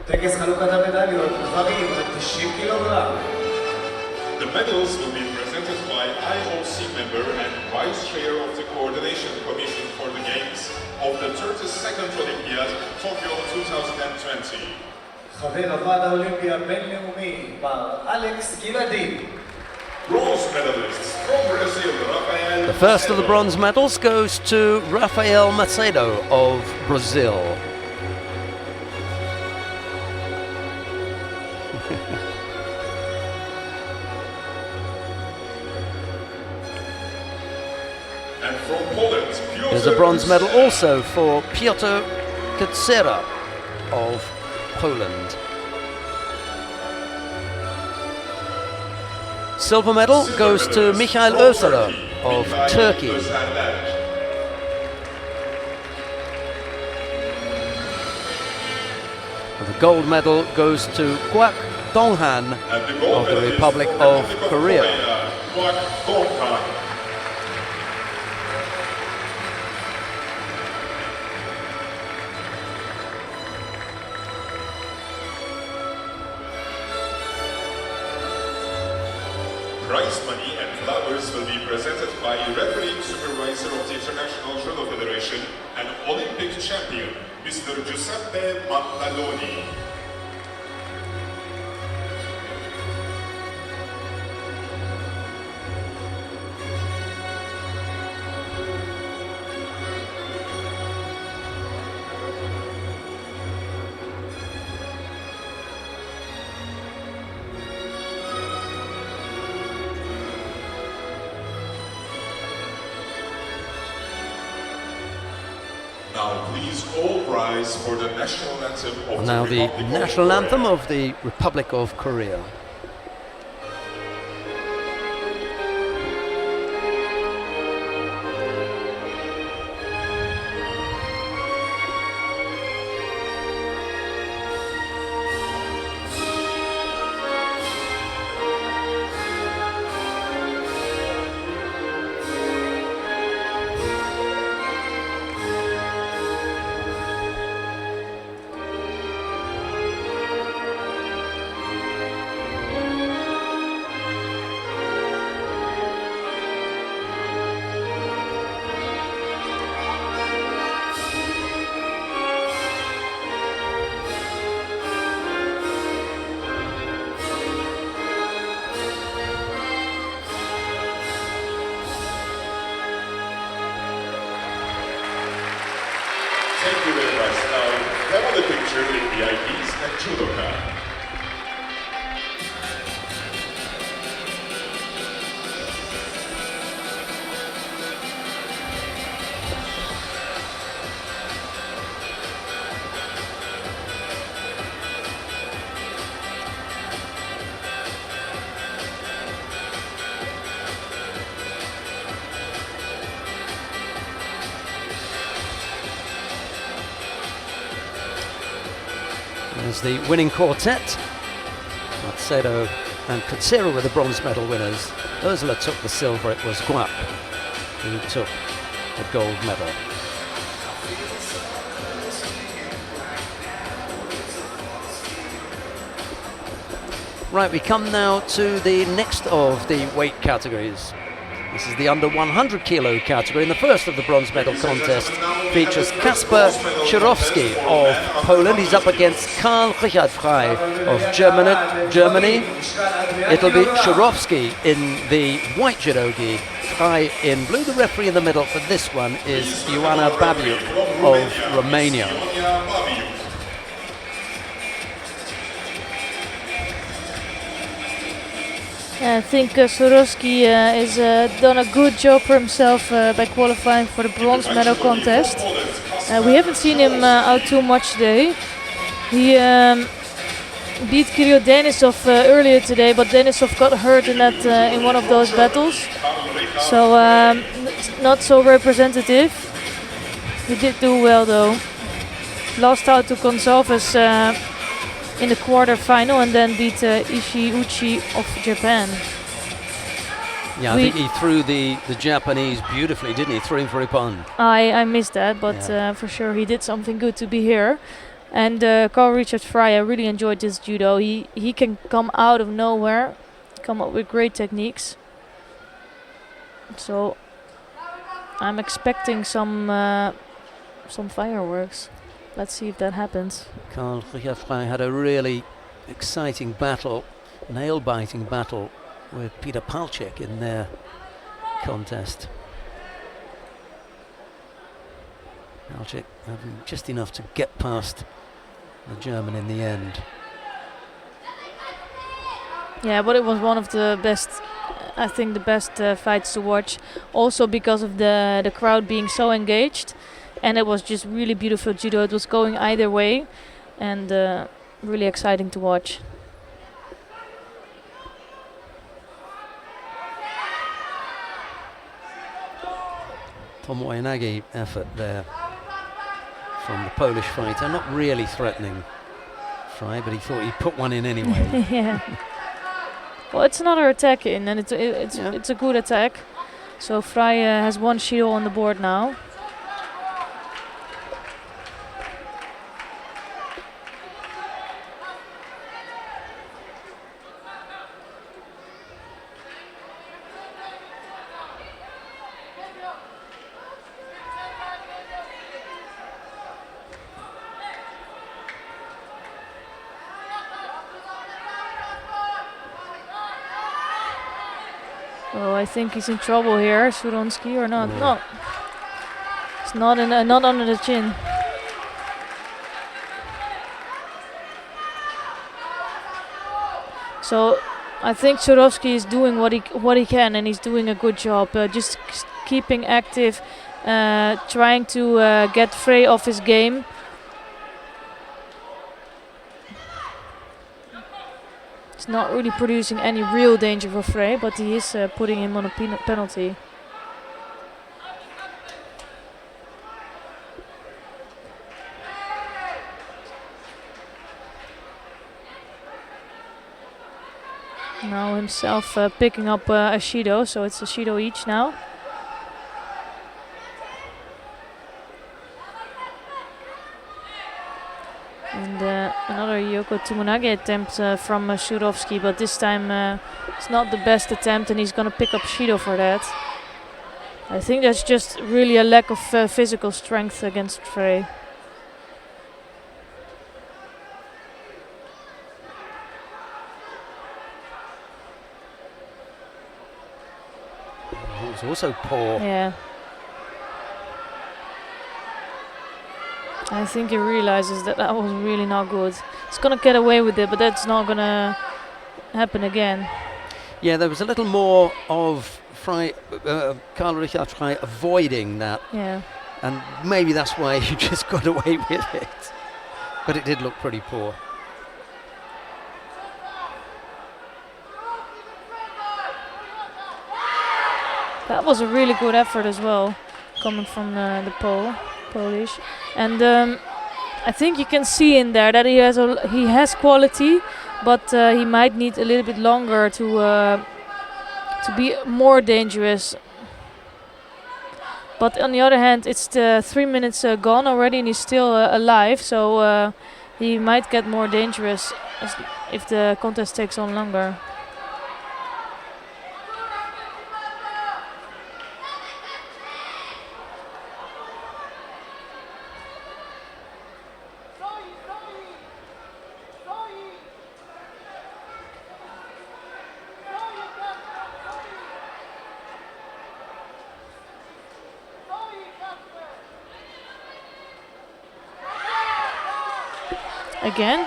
טקס חלוקת המדליות, גברים עד 90 קילוגרם. The medals will be presented by IOC member and Vice Chair of the Coordination Commission for the Games of the 32nd Olympiad, Tokyo 2020. חבר הוועד האולימפי הבינלאומי, מר אלכס גלעדי. Bronze medalists from Brazil, Rafael. The first of the bronze medals goes to Rafael Macedo of Brazil. And from Poland, There's a bronze medal also for Piotr Kucera of Poland. Silver medal goes to Michael Özerler of Turkey. The gold medal goes to Kwak Donghan of the Republic of Korea. Prize money and flowers will be presented by refereeing supervisor of the International Judo Federation and Olympic champion, Mr. Giuseppe Mantaloni. Now please all rise for the national anthem of Now the the Republic of national Korea. anthem of the Republic of Korea. Thank you very much. Now, have a picture with VIPs and judoka. There's the winning quartet. Macedo and Kutsira were the bronze medal winners. Ursula took the silver. It was Guap who took the gold medal. Right, we come now to the next of the weight categories. This is the under 100 kilo category, and the first of the bronze medal contest features Kasper Chirowski of Poland. He's up against Karl Richard Frey of Germany. It'll be Chirowski in the white judogi, Frey in blue. The referee in the middle for this one is Ioana Babiu of Romania. I think Sorowski has done a good job for himself by qualifying for the bronze medal contest. We haven't seen him out too much today. He beat Kirill Denisov earlier today, but Denisov got hurt in that in one of those battles, so it's not so representative. He did do well though. Lost out to Gonçalves in the quarter-final and then beat Ishii of Japan. Yeah, I think he threw the Japanese beautifully, didn't he? Threw him for a pun. I missed that, but for sure he did something good to be here. And Karl Richard Frey, I really enjoyed this judo. He can come out of nowhere, come up with great techniques. So I'm expecting some fireworks. Let's see if that happens. Karl Richard Frey had a really exciting battle, nail-biting battle with Peter Palchik in their contest. Palchik having just enough to get past the German in the end. Yeah, but it was one of the best, I think the best fights to watch. Also because of the crowd being so engaged. And it was just really beautiful judo. It was going either way and really exciting to watch. Tomo Inagi effort there from the Polish fighter. Not really threatening Frey, but he thought he'd put one in anyway. Yeah. Well, it's another attack in, and it's a good attack. So Frey has one shield on the board now. Oh, I think he's in trouble here, Suronsky, or not? No, it's not not under the chin. So I think Suronsky is doing what he can, and he's doing a good job. Just keeping active, trying to get Frey off his game. It's not really producing any real danger for Frey, but he is putting him on a penalty. Now himself picking up a Shido, so it's a Shido each now. And another Yoko Tumunage attempt from Shurovsky, but this time it's not the best attempt, and he's going to pick up Shido for that. I think that's just really a lack of physical strength against Frey. It was also poor. Yeah. I think he realizes that that was really not good. He's gonna get away with it, but that's not gonna happen again. Yeah, there was a little more of Karl Richard Frey avoiding that, Yeah. and maybe that's why he just got away with it. But it did look pretty poor. That was a really good effort as well, coming from the Polish. And I think you can see in there that he has quality, but he might need a little bit longer to be more dangerous. But on the other hand, it's 3 minutes gone already, and he's still alive. So he might get more dangerous if the contest takes on longer. Again,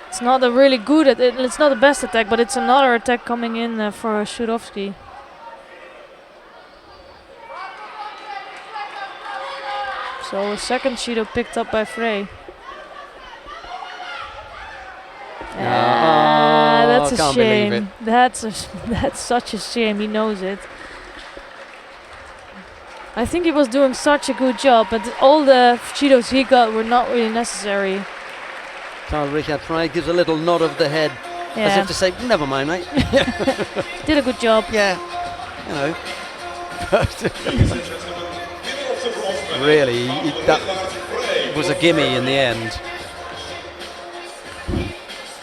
it's not a really good. It's not the best attack, but it's another attack coming in for Shudovsky. So a second Judo picked up by Frey. That's a can't believe it. shame. That's such a shame. He knows it. I think he was doing such a good job, but all the Judos he got were not really necessary. Karl Richard Frey gives a little nod of the head, as if to say, never mind, mate. Did a good job. Yeah, you know. Really, that was a gimme in the end.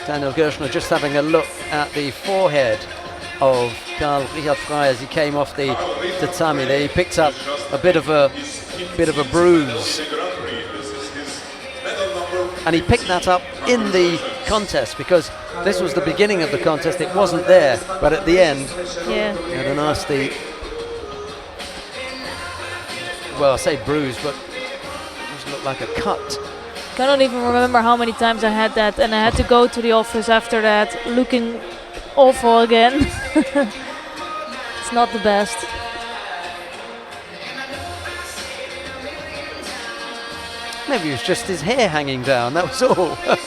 Daniel Gershner just having a look at the forehead of Karl Richard Frey as he came off the tatami there. He picked up a bit of a bruise. And he picked that up in the contest because this was the beginning of the contest. It wasn't there, but at the end, he had a nasty, well, I say bruise, but it just looked like a cut. I don't even remember how many times I had that, and I had to go to the office after that, looking awful again. It's not the best. Maybe it was just his hair hanging down, that was all. Well,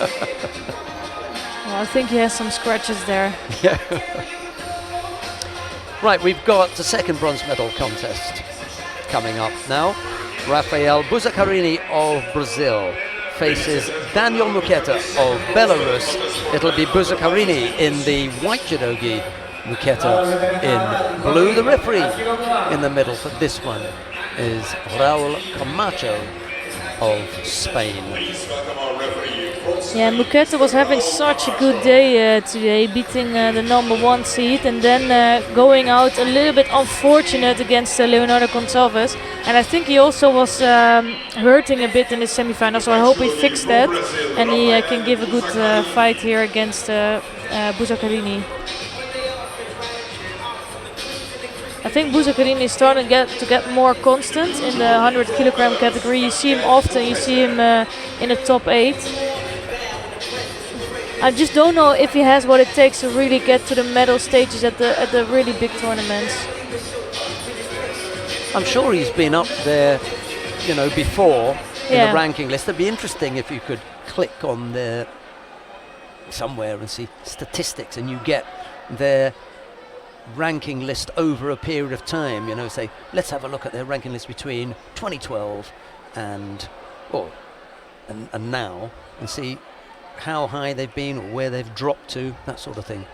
I think he has some scratches there. Yeah. Right, we've got the second bronze medal contest coming up now. Rafael Buzzacarini of Brazil faces Daniel Muketa of Belarus. It'll be Buzzacarini in the white judogi, Muketa in blue. The referee in the middle for this one is Raul Camacho of Spain. Yeah, Muketa was having such a good day today, beating the number 1 seed and then going out a little bit unfortunate against Leonardo Gonçalves. And I think he also was hurting a bit in the semifinal, so I hope he fixed that and he can give a good fight here against Buzzacarini. I think Buzzacarini is starting to get more constant in the 100 kilogram category. You see him often, you see him in the top 8. I just don't know if he has what it takes to really get to the medal stages at the really big tournaments. I'm sure he's been up there, you know, before in Yeah. the ranking list. It'd be interesting if you could click on there somewhere and see statistics, and you get their ranking list over a period of time. You know, say let's have a look at their ranking list between 2012 and now, and see how high they've been or where they've dropped to, that sort of thing.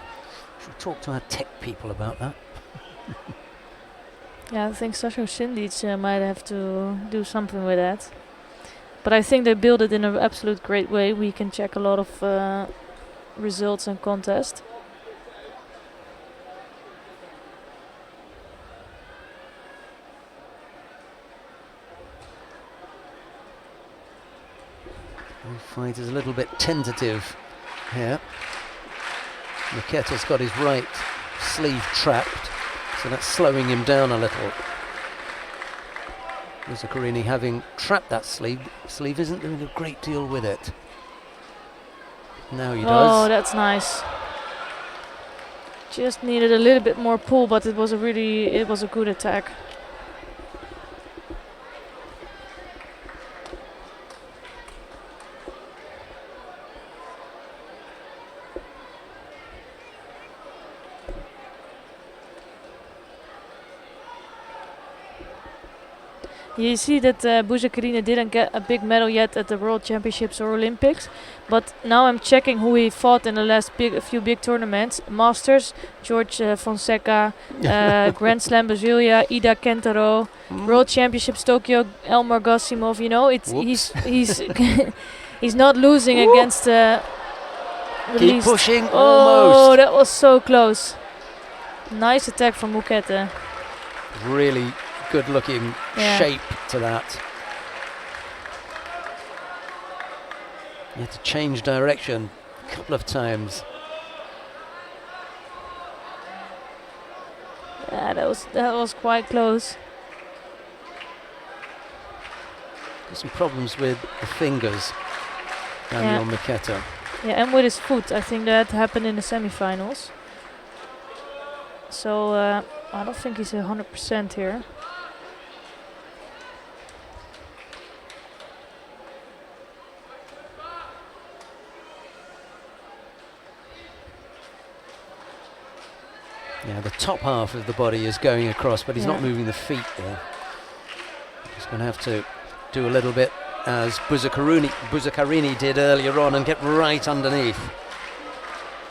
Should we talk to our tech people about that? Yeah, I think Sasha Sindic might have to do something with that. But I think they build it in an absolute great way. We can check a lot of results and contests. The fight is a little bit tentative here. Muketa's got his right sleeve trapped, so that's slowing him down a little. Buzakarini, having trapped that sleeve isn't doing a great deal with it. Now he does. Oh, that's nice. Just needed a little bit more pull, but it was a good attack. You see that Buzakarini didn't get a big medal yet at the World Championships or Olympics, but now I'm checking who he fought in the last few big tournaments. Masters, George Fonseca, Grand Slam Brasilia, Ida Kentaro, World Championships Tokyo, Elmar Gasimov. You know, he's he's not losing against the Keep least. pushing, Oh, almost. that was so close. Nice attack from Mukete. Really good looking shape to that. You had to change direction a couple of times. Yeah, that was quite close. Got some problems with the fingers, Daniel Muketa. Yeah, and with his foot. I think that happened in the semi-finals. So I don't think he's 100% here. Yeah, the top half of the body is going across, but he's not moving the feet there. He's going to have to do a little bit as Buzakarini did earlier on and get right underneath.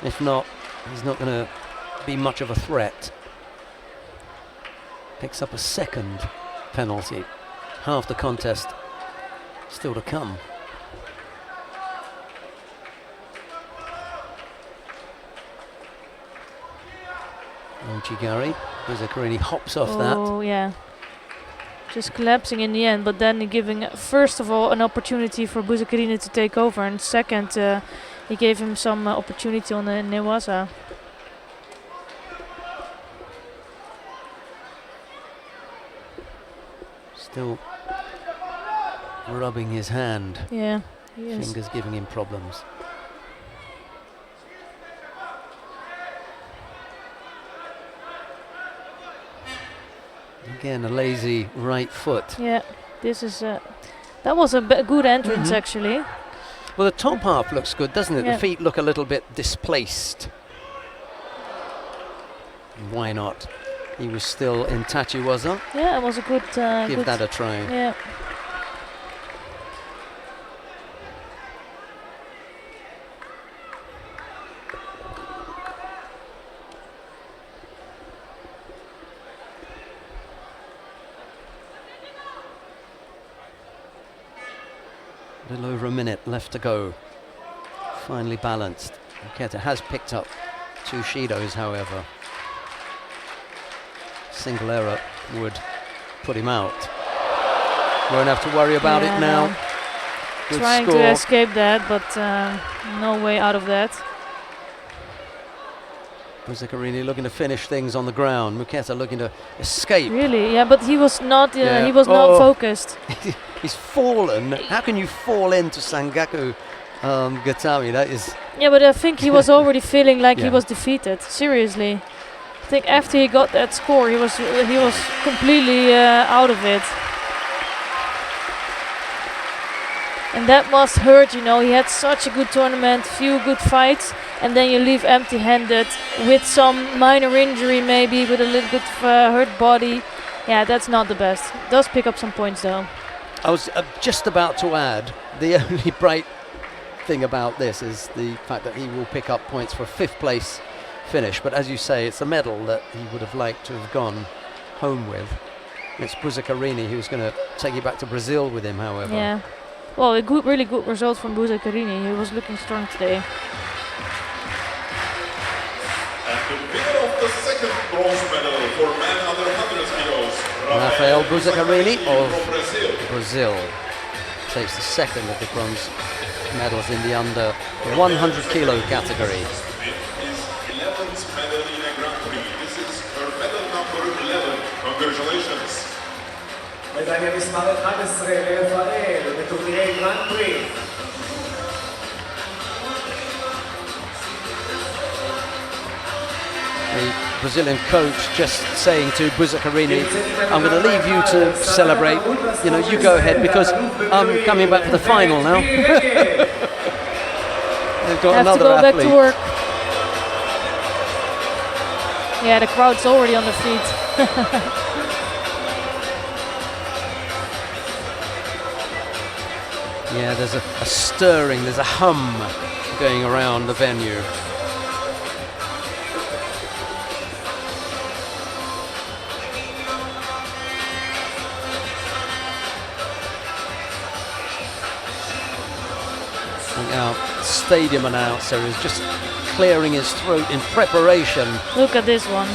If not, he's not going to be much of a threat. Picks up a second penalty. Half the contest still to come. Ochigari, Buzakarini hops off that. Oh, yeah. Just collapsing in the end, but then giving, first of all, an opportunity for Buzakarini to take over, and second, he gave him some opportunity on the Newaza. Still rubbing his hand. Yeah, he is. Fingers giving him problems. Again, a lazy right foot. Yeah, this is that was a good entrance actually. Well, the top half looks good, doesn't it? Yeah. The feet look a little bit displaced. Why not? He was still in Tachiwaza. Yeah, it was a good. Give that a try. Yeah. A little over a minute left to go. Finally balanced. Muketa has picked up 2 Shidos, however. Single error would put him out. Won't have to worry about it now. No. Good Trying score. to escape that, but no way out of that. Buzakarini looking to finish things on the ground. Muketa looking to escape. Really, yeah, but he was not. Yeah. He was not focused. He's fallen. How can you fall into Sangaku Gatami? That is. Yeah, but I think he was already feeling like he Yeah. was defeated. Seriously, I think after he got that score, he was completely out of it, and that must hurt. You know, he had such a good tournament, few good fights, and then you leave empty-handed with some minor injury, maybe with a little bit of hurt body. Yeah, that's not the best. Does pick up some points though. I was just about to add, the only bright thing about this is the fact that he will pick up points for a 5th place finish. But as you say, it's a medal that he would have liked to have gone home with. It's Buzakarini who's going to take you back to Brazil with him, however. Yeah. Well, a really good result from Buzakarini. He was looking strong today. And the winner of the second bronze medal for men under 100 kilos, Rafael Buzakarini from of Brazil. Brazil takes the second of the bronze medals in the under 100 kilo category. His 11th medal in a Grand-Prix. This is her medal number 11. Congratulations. מדליה מספר 11 לרפאל בטורנירי גרנד פרי. The Brazilian coach just saying to Buzzacarini, I'm going to leave you to celebrate. You know, you go ahead because I'm coming back for the final now. They've got Have another to go athlete. back to work. Yeah, the crowd's already on the feet. Yeah, there's a stirring, there's a hum going around the venue. Our stadium announcer is just clearing his throat in preparation. Look at this one.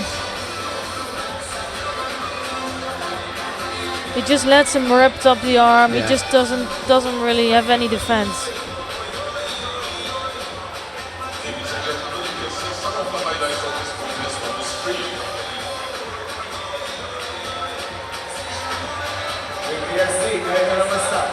He just lets him wrap up the arm. Yeah. He just doesn't really have any defense. Ladies and gentlemen, you can see some of the highlights of this contest on the screen. וקריאסי, כעת על המסע.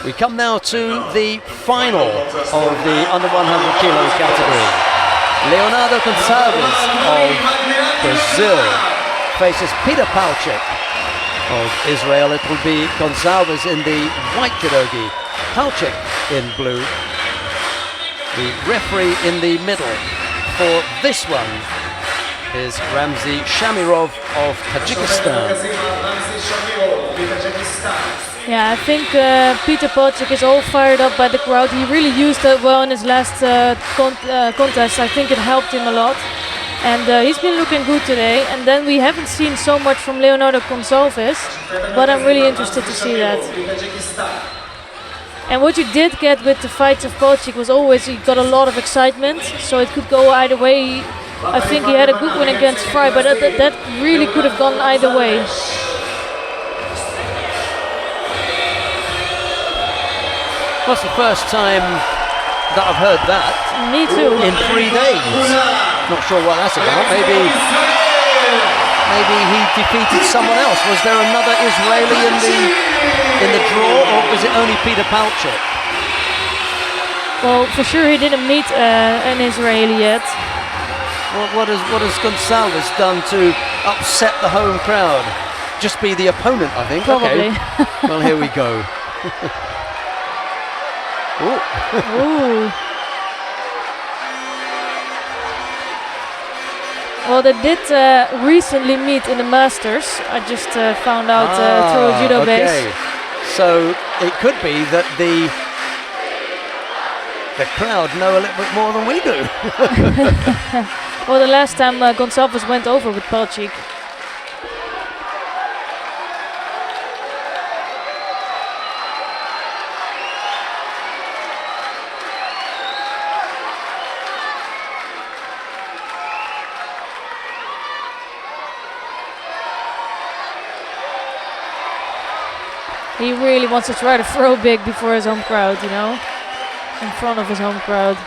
We come now to the final of the under 100 kilo category. Leonardo Gonçalves of Brazil faces Peter Palchik of Israel. It will be Gonçalves in the white judogi, Palchik in blue. The referee in the middle for this one is Ramzi Shamirov of Tajikistan. רמזי שמירו מטאג'יקיסטן. Yeah, I think Peter Palchik is all fired up by the crowd. He really used that well in his last contest. I think it helped him a lot. And he's been looking good today. And then we haven't seen so much from Leonardo Gonçalves, but I'm really interested to see that. And what you did get with the fights of Palchik was always he got a lot of excitement, so it could go either way. I think he had a good win against Fry, but that really could have gone either way. That's the first time that I've heard that Me too. in 3 days. Not sure what that's about. Maybe he defeated someone else. Was there another Israeli in the draw, or was it only Peter Palchik? Well, for sure he didn't meet an Israeli yet. What has Gonçalves done to upset the home crowd? Just be the opponent, I think. Probably. Okay. Well, here we go. Ooh. Ooh. Well, they did recently meet in the Masters. I just found out through a judo base. So it could be that the crowd know a little bit more than we do. Well, the last time Gonçalves went over with Palchik. He really wants to try to throw big before his home crowd, you know, in front of his home crowd.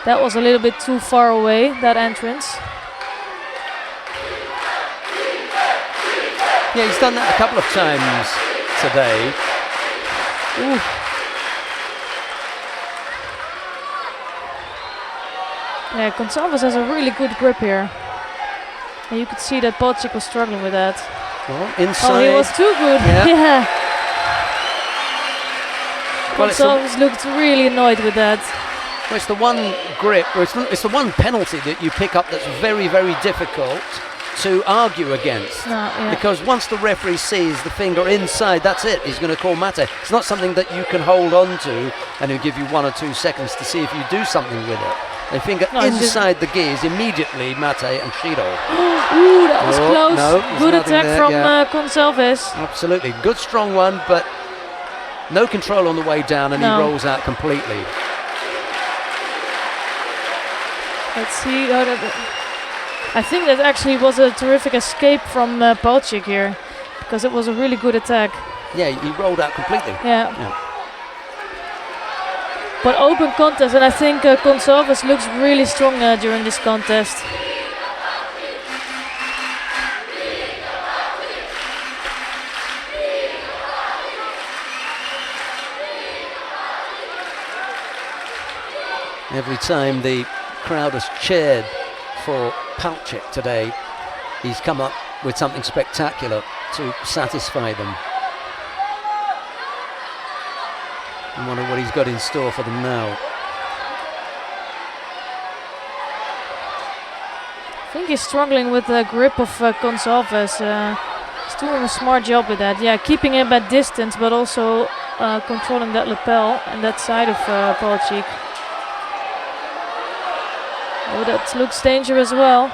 That was a little bit too far away, that entrance. Yeah, he's done that a couple of times today. Ooh. Yeah, Gonçalves has a really good grip here. And you could see that Palchik was struggling with that. Well, inside. Oh, he was too good. Yeah. Yeah. Well, Gonçalves looked really annoyed with that. Well, it's the one grip, or it's the one penalty that you pick up that's very, very difficult to argue against. No, yeah. Because once the referee sees the finger inside, that's it. He's going to call mate. It's not something that you can hold on to and he'll give you 1 or 2 seconds to see if you do something with it. The finger inside the gi is immediately mate and Shido. Ooh, that was close. No, Good nothing attack there, from yeah. Gonçalves. Absolutely. Good, strong one, but No control on the way down, and No. he rolls out completely. Let's see. I think that actually was a terrific escape from Palcic here, because it was a really good attack. Yeah, he rolled out completely. Yeah. Yeah. But open contest, and I think Gonçalves looks really strong during this contest. Every time the crowd has cheered for Palcic today, he's come up with something spectacular to satisfy them. I wonder what he's got in store for them now. I think he's struggling with the grip of Gonçalves. He's doing a smart job with that. Yeah, keeping him at distance, but also controlling that lapel and that side of Palcic. Oh, that looks dangerous as well.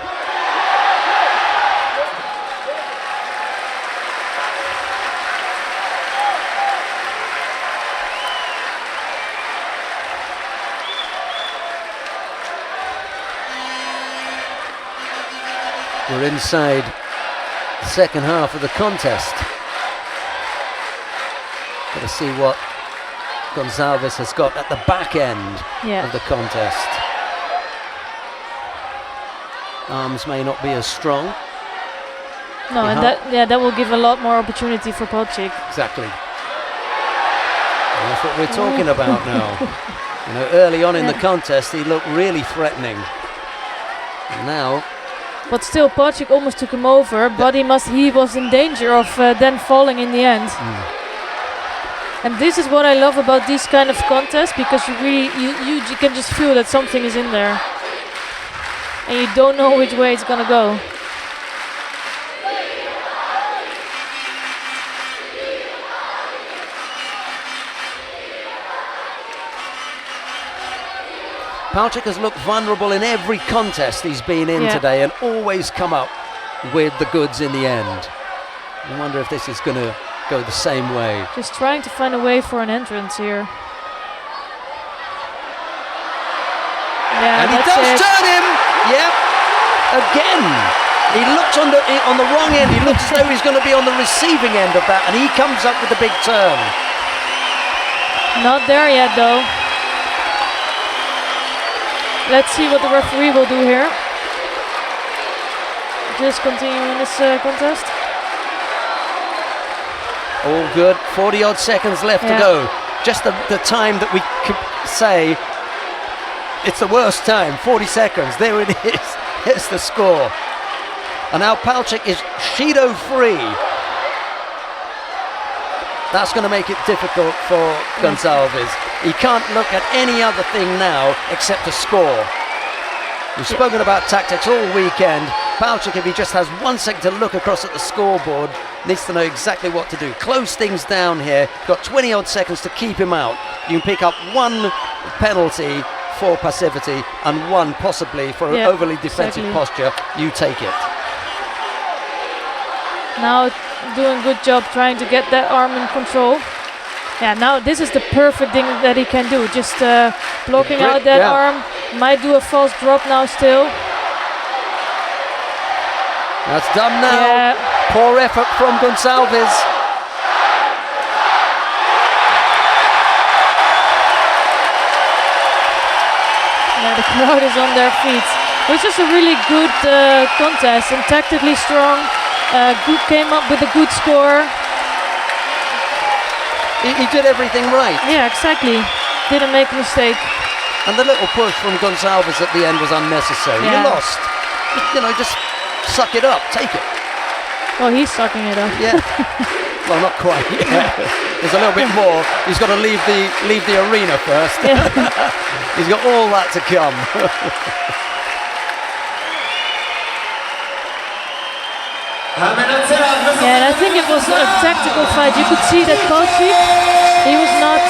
We're inside the second half of the contest. Got to see what Gonçalves has got at the back end of the contest. Arms may not be as strong. No, and that will give a lot more opportunity for Palcic. Exactly. And that's what we're talking about now. You know, early on in the contest, he looked really threatening. And now, but still, Palcic almost took him over, but he was in danger of then falling in the end. And this is what I love about these kind of contests, because you can just feel that something is in there, and you don't know which way it's gonna go. Palcic has looked vulnerable in every contest he's been in today, and always come up with the goods in the end. I wonder if this is going to go the same way. Just trying to find a way for an entrance here. Yeah, and he does turn him! Yep, again. He looks on the wrong end. He looks as though he's going to be on the receiving end of that, and he comes up with the big turn. Not there yet, though. Let's see what the referee will do here. Just continuing this contest. All good. 40 odd seconds left to go. Just the time that we could say it's the worst time. 40 seconds. There it is. It's the score. And now Palcic is Judo free. That's going to make it difficult for Gonçalves. He can't look at any other thing now except to score. We've spoken about tactics all weekend. Palcic, if he just has 1 second to look across at the scoreboard, needs to know exactly what to do. Close things down here. Got 20 odd seconds to keep him out. You can pick up one penalty for passivity and one possibly for an overly defensive posture. You take it. Now doing a good job trying to get that arm in control. Yeah, now this is the perfect thing that he can do. Just blocking out that arm. Might do a false drop now still. That's done now. Poor effort from Gonçalves. Yeah, the crowd is on their feet. It was just a really good contest and tactically strong. Came up with a good score. He did everything right. Yeah, exactly. Didn't make a mistake. And the little push from Gonçalves at the end was unnecessary. You lost. You know, just suck it up. Take it. Well, he's sucking it up. Yeah. Well, not quite. Yeah. There's a little bit more. He's got to leave the arena first. Yeah. He's got all that to come. Yeah, and I think it was a tactical fight. You could see that Palcic, he was not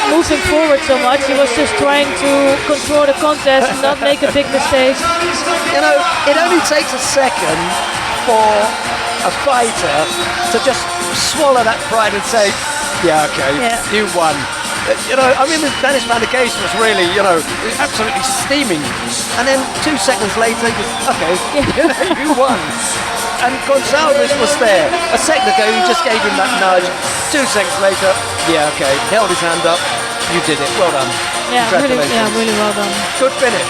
moving forward so much. He was just trying to control the contest and not make a big mistake. You know, it only takes a second for a fighter to just swallow that pride and say, Yeah, okay, Yeah. you won. You know, I mean, Dennis van der Geest was really, you know, absolutely steaming. And then 2 seconds later, okay, you won. And Gonçalves was there. A second ago, you just gave him that nudge. 2 seconds later, yeah, okay, held his hand up. You did it. Well done. Yeah, Congratulations. really well done. Good finish.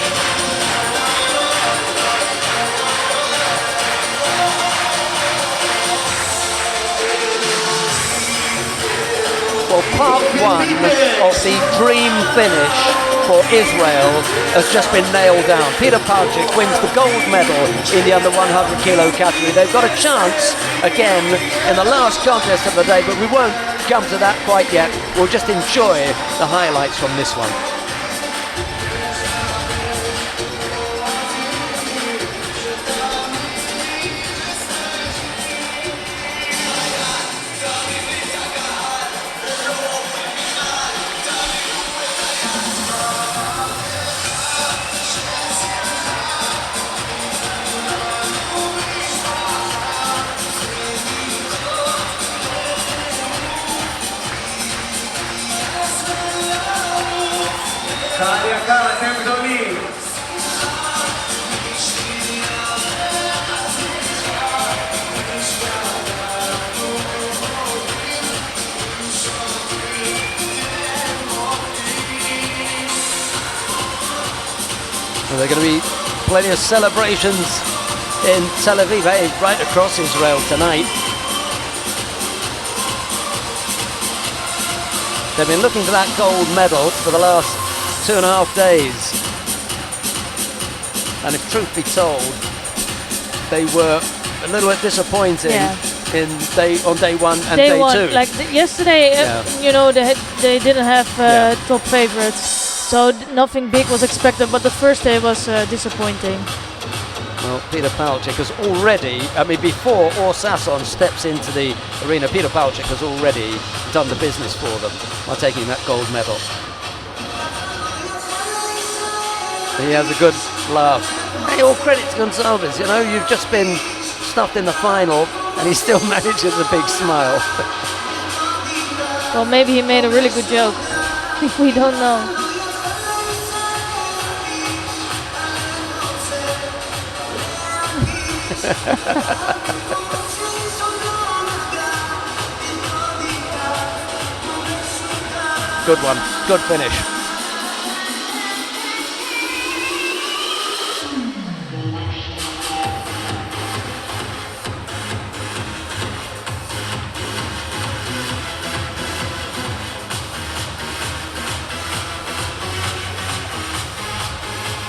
Well, part one of the dream finish for Israel has just been nailed down. Peter Palchik wins the gold medal in the under 100 kilo category. They've got a chance again in the last contest of the day, but we won't come to that quite yet. We'll just enjoy the highlights from this one. קהל יקר, אתם גדולים. Well, there are going to be plenty of celebrations in Tel Aviv, right across Israel tonight. They've been looking for that gold medal for the last 2.5 days. And if truth be told, they were a little bit disappointing on day one and day two. Like yesterday, you know, they didn't have top favorites, so nothing big was expected. But the first day was disappointing. Well, Peter Palchik has already, I mean, before Orsasson steps into the arena, Peter Palchik has already done the business for them by taking that gold medal. He has a good laugh. Hey, all credit to Gonçalves, you know, you've just been stuffed in the final and he still manages a big smile. Well, maybe he made a really good joke. We don't know. Good one, good finish.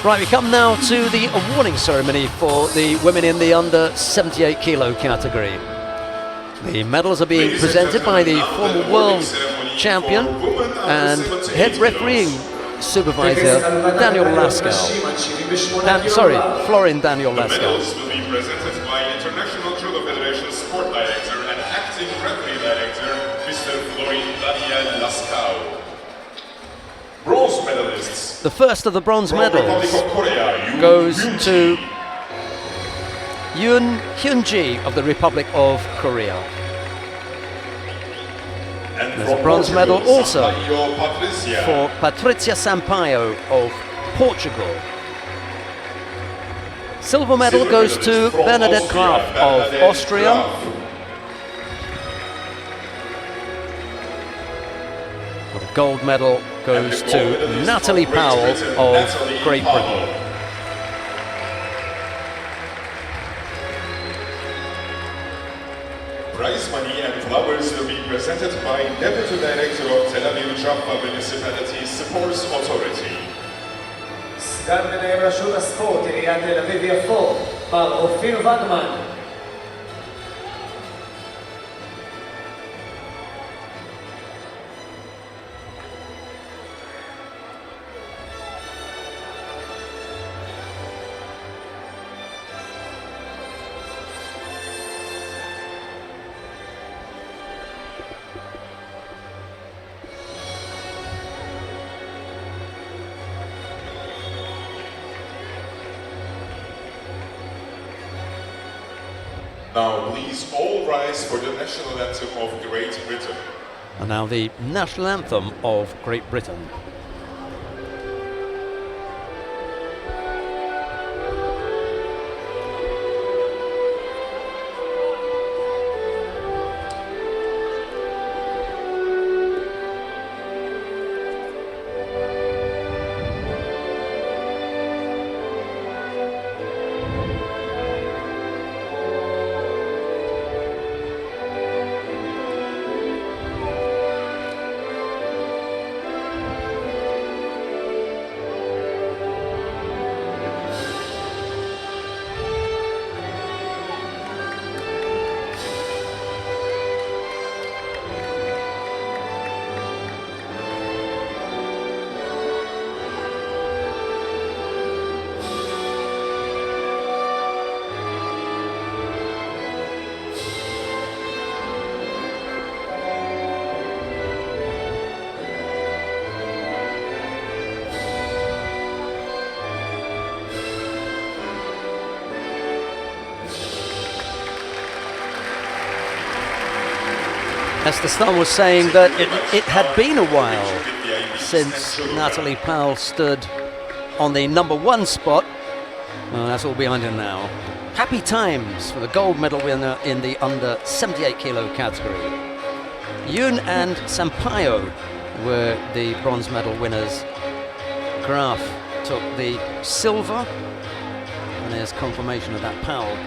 Right, we come now to the awarding ceremony for the women in the under 78 kilo category. The medals are being presented by the former world champion and head refereeing supervisor Daniel Laskow. Florin Daniel The Laskow. medals will be presented by International Judo Federation Sport Director and Acting Referee Director, Mr. Florin Daniel Laskow. Bronze medalists. The first of the bronze From medals Republic of Korea, goes Yoon to Yoon Hyun-ji of the Republic of Korea. And There's from a bronze Portugal, medal also Sampaio Patricia. for Patricia Sampaio of Portugal. Silver medal goes to From Bernadette Graf of Bernadette Austria. Graf. The gold medal goes to Natalie Powell of Great Britain. Prize money and flowers will be presented by Deputy Director of Tel Aviv Jaffa Municipality Sports Authority. סגן מנהל רשות הספורט, עיריית תל אביב-יפו, מר אופיר וגמן. Now please all rise for the national anthem of Great Britain. And now the national anthem of Great Britain. Esther Stan was saying that it had been a while since Natalie Powell stood on the #1 spot. Well, that's all behind her now. Happy times for the gold medal winner in the under 78 kilo category. Yoon and Sampaio were the bronze medal winners. Graf took the silver, and there's confirmation of that Powell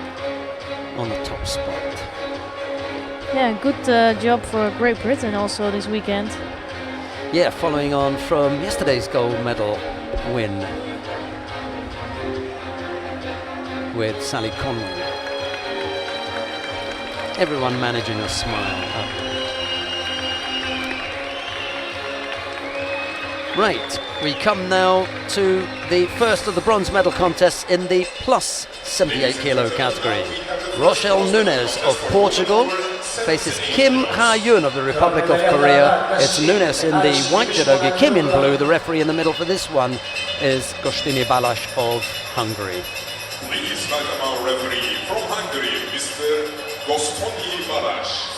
on the top spot. Yeah, good job for Great Britain also this weekend. Yeah, following on from yesterday's gold medal win with Sally Conway. Everyone managing a smile. Right, we come now to the first of the bronze medal contests in the plus 78 kilo category. Rochelle Nunes of Portugal faces Kim Ha-yoon of the Republic of Korea. It's Nunes in the white judogi, Kim in blue. The referee in the middle for this one is Gostini Balas of Hungary. Please welcome our referee from Hungary, Mr. Gostoni Balas.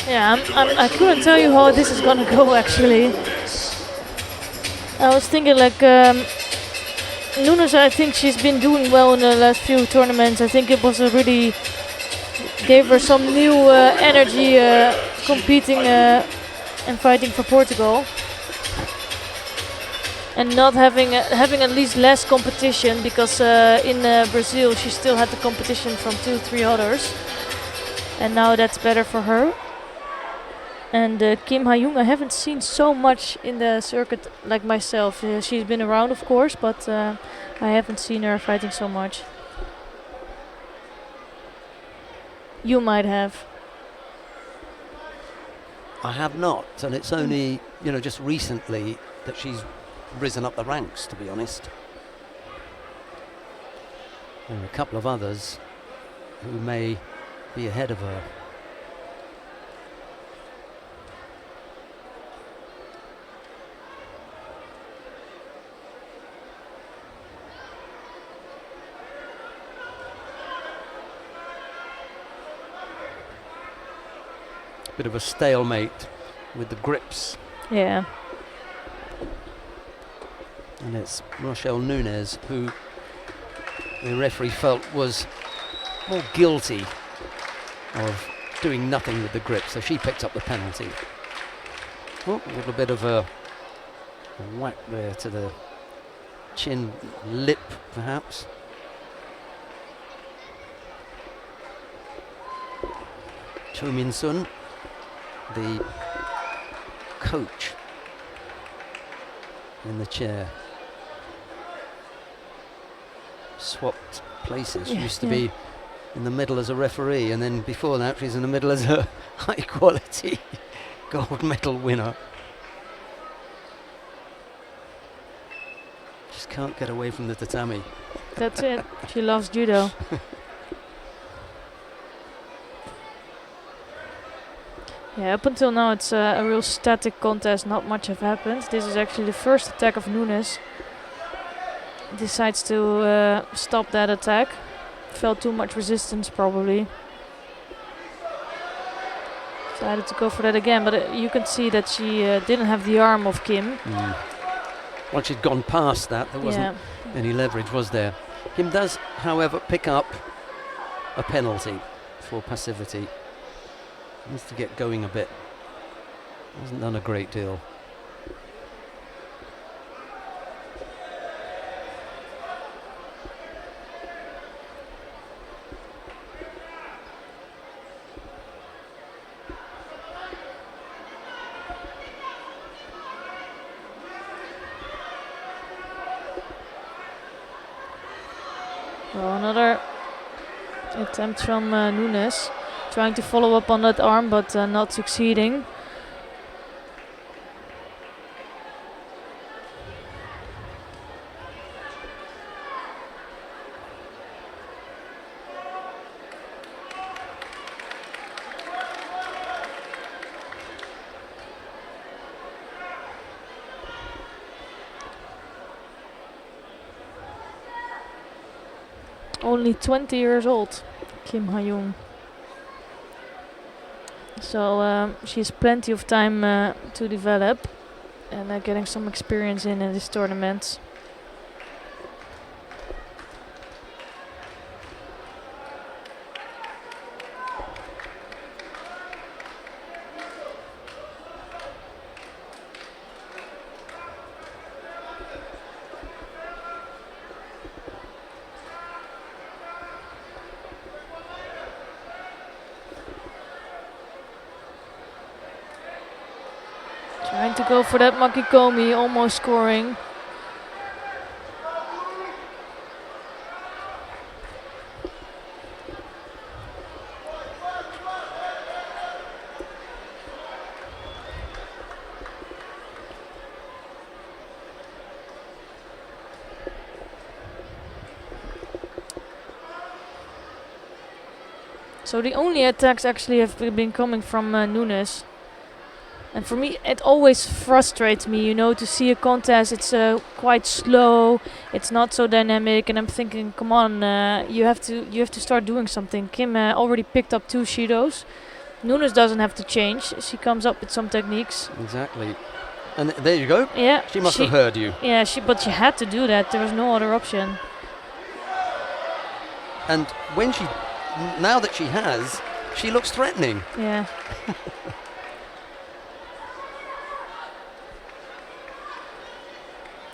Yeah, I couldn't tell you how this is gonna go actually. I was thinking like Nunes, I think she's been doing well in the last few tournaments. I think it was a really gave her some new energy competing and fighting for Portugal, and not having at least less competition, because in Brazil she still had the competition from 2-3 others, and now that's better for her. And Kim Ha-yoon, I haven't seen so much in the circuit like myself. She's been around, of course, but I haven't seen her fighting so much. You might have. I have not, and it's only, just recently that she's risen up the ranks, to be honest. There are a couple of others who may be ahead of her. Bit of a stalemate with the grips. Yeah. And it's Rochelle Nunes who the referee felt was more guilty of doing nothing with the grip, so she picked up the penalty. Oh, a little bit of a whack there to the chin, lip perhaps. Cho Min-sun, the coach in the chair, swapped places. She used to be in the middle as a referee, and then before that she's in the middle as a high quality gold medal winner. Just can't get away from the tatami. That's it. She loves judo. Yeah, up until now it's a real static contest, not much have happened. This is actually the first attack of Nunes. decides to stop that attack. Felt too much resistance probably. Decided to go for that again, but you can see that she didn't have the arm of Kim. Once she'd gone past that, there wasn't any leverage, was there? Kim does, however, pick up a penalty for passivity. Needs to get going a bit. Hasn't done a great deal. Well, another attempt from Nunes, trying to follow up on that arm, but not succeeding. Only 20 years old, Kim Ha-young. So she has plenty of time to develop and getting some experience in these tournaments. Trying to go for that Makikomi, almost scoring. So the only attacks actually have been coming from Nunes. And for me, it always frustrates me, you know, to see a contest. It's quite slow. It's not so dynamic, and I'm thinking, come on, you have to start doing something. Kim already picked up 2 Shidos. Nunes doesn't have to change. She comes up with some techniques. Exactly. And there you go. Yeah. She must have heard you. Yeah, but she had to do that. There was no other option. And when now that she has, she looks threatening. Yeah.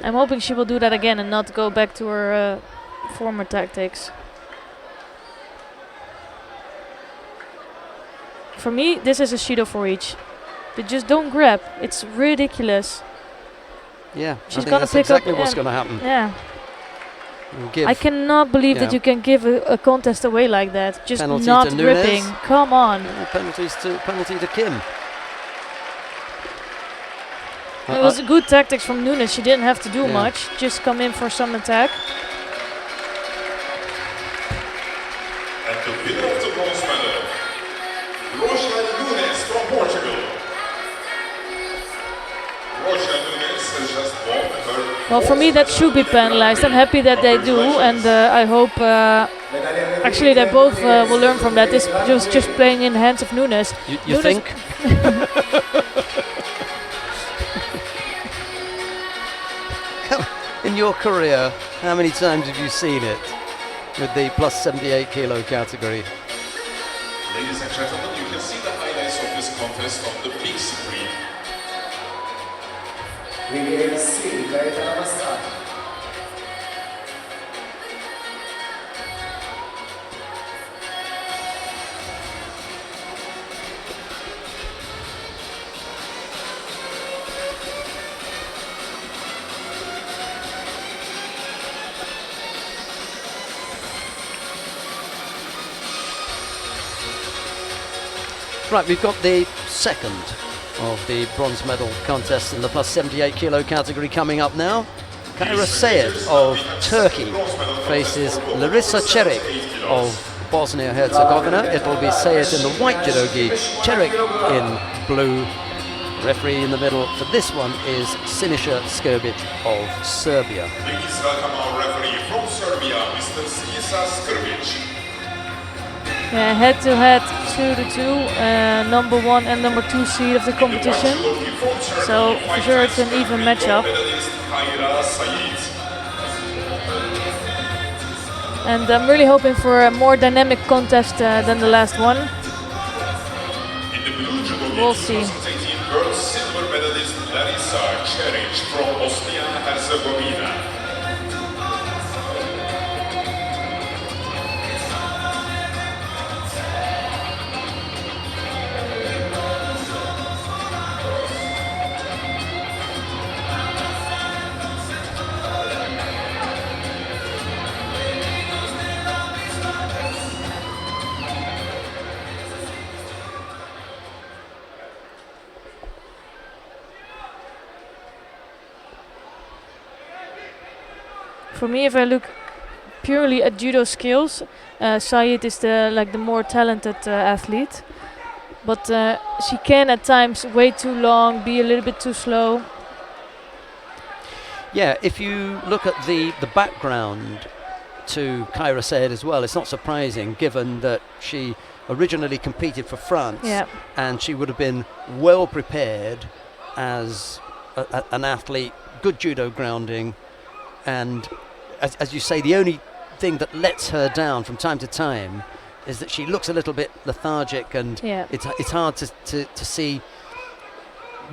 I'm hoping she will do that again and not go back to her former tactics. For me, this is a Shido for each. They just don't grab. It's ridiculous. Yeah, she's I think gonna that's pick exactly up what's going to happen. Yeah. I cannot believe that you can give a contest away like that. Just penalty not to gripping. Nunes. Come on. Penalty to Kim. It was a good tactics from Nunes. She didn't have to do much. Just come in for some attack. And the winner of the bronze medal, Nunes from Portugal. Nunes has just won her. Well, for me that should be penalized. I'm happy that they do, and I hope actually they both will learn from that. This was just playing in the hands of Nunes. You think? In your career, how many times have you seen it with the plus 78 kilo category? Ladies and gentlemen, you can see the highlights of this contest on the big screen. Right, we've got the second of the bronze medal contest in the plus 78 kilo category coming up now. Kaira Sayed of Turkey faces Larissa Çerik of Bosnia-Herzegovina. It'll be Sayed in the white judogi, Çerik in blue. Referee in the middle for this one is Siniša Skrbić of Serbia. Please welcome our referee from Serbia, Mr. Siniša Skrbić. Yeah, head-to-head, 2-2, number 1 and number 2 seed of the competition. So for sure it's an even matchup. And I'm really hoping for a more dynamic contest than the last one. We'll see. World silver medalist Larisa Čerić from Bosnia and Herzegovina. For me, if I look purely at judo skills, Said is the more talented athlete, but she can at times wait too long, be a little bit too slow. Yeah, if you look at the background to Kaira Said as well, it's not surprising given that she originally competed for France, and she would have been well prepared as an athlete, good judo grounding, and as you say, the only thing that lets her down from time to time is that she looks a little bit lethargic, and it's hard to see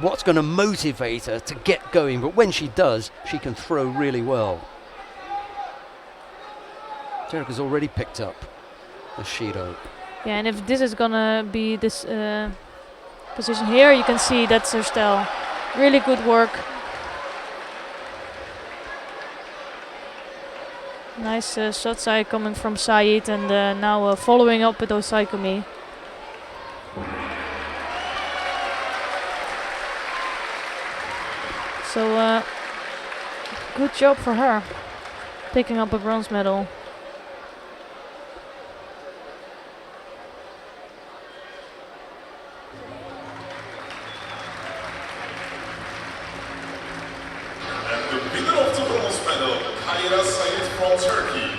what's going to motivate her to get going. But when she does, she can throw really well. Jerica's already picked up the Shido. Yeah, and if this is going to be this position here, you can see that's her style. Really good work. Nice shot side coming from Said, and now following up with Osaikumi. So good job for her, picking up a bronze medal.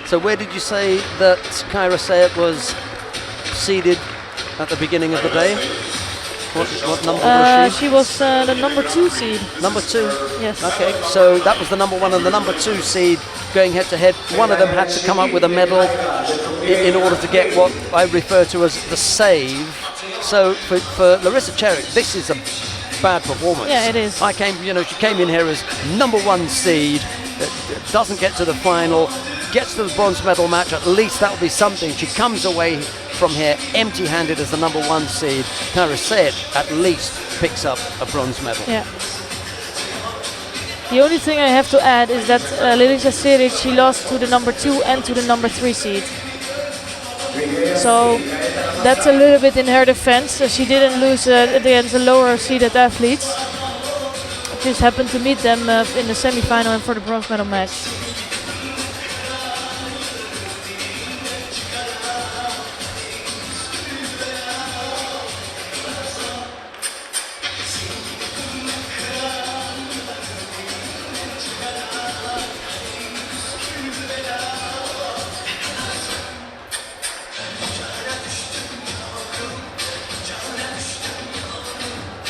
So where did you say that Kaira Said was seeded at the beginning of the day? What number was she? She was the number 2 seed. Number 2? Yes. Okay, so that was the number 1 and the number 2 seed going head to head. One of them had to come up with a medal in order to get what I refer to as the save. So for Larisa Čerić, this is a bad performance. Yeah, it is. She came in here as number 1 seed, doesn't get to the final, gets to the bronze medal match. At least that will be something. She comes away from here empty-handed as the number 1 seed. Kaira Said at least picks up a bronze medal. Yeah. The only thing I have to add is that Larisa Čerić, she lost to the number 2 and to the number 3 seed. So that's a little bit in her defense. She didn't lose against the lower seeded athletes. Just happened to meet them in the semi-final and for the bronze medal match.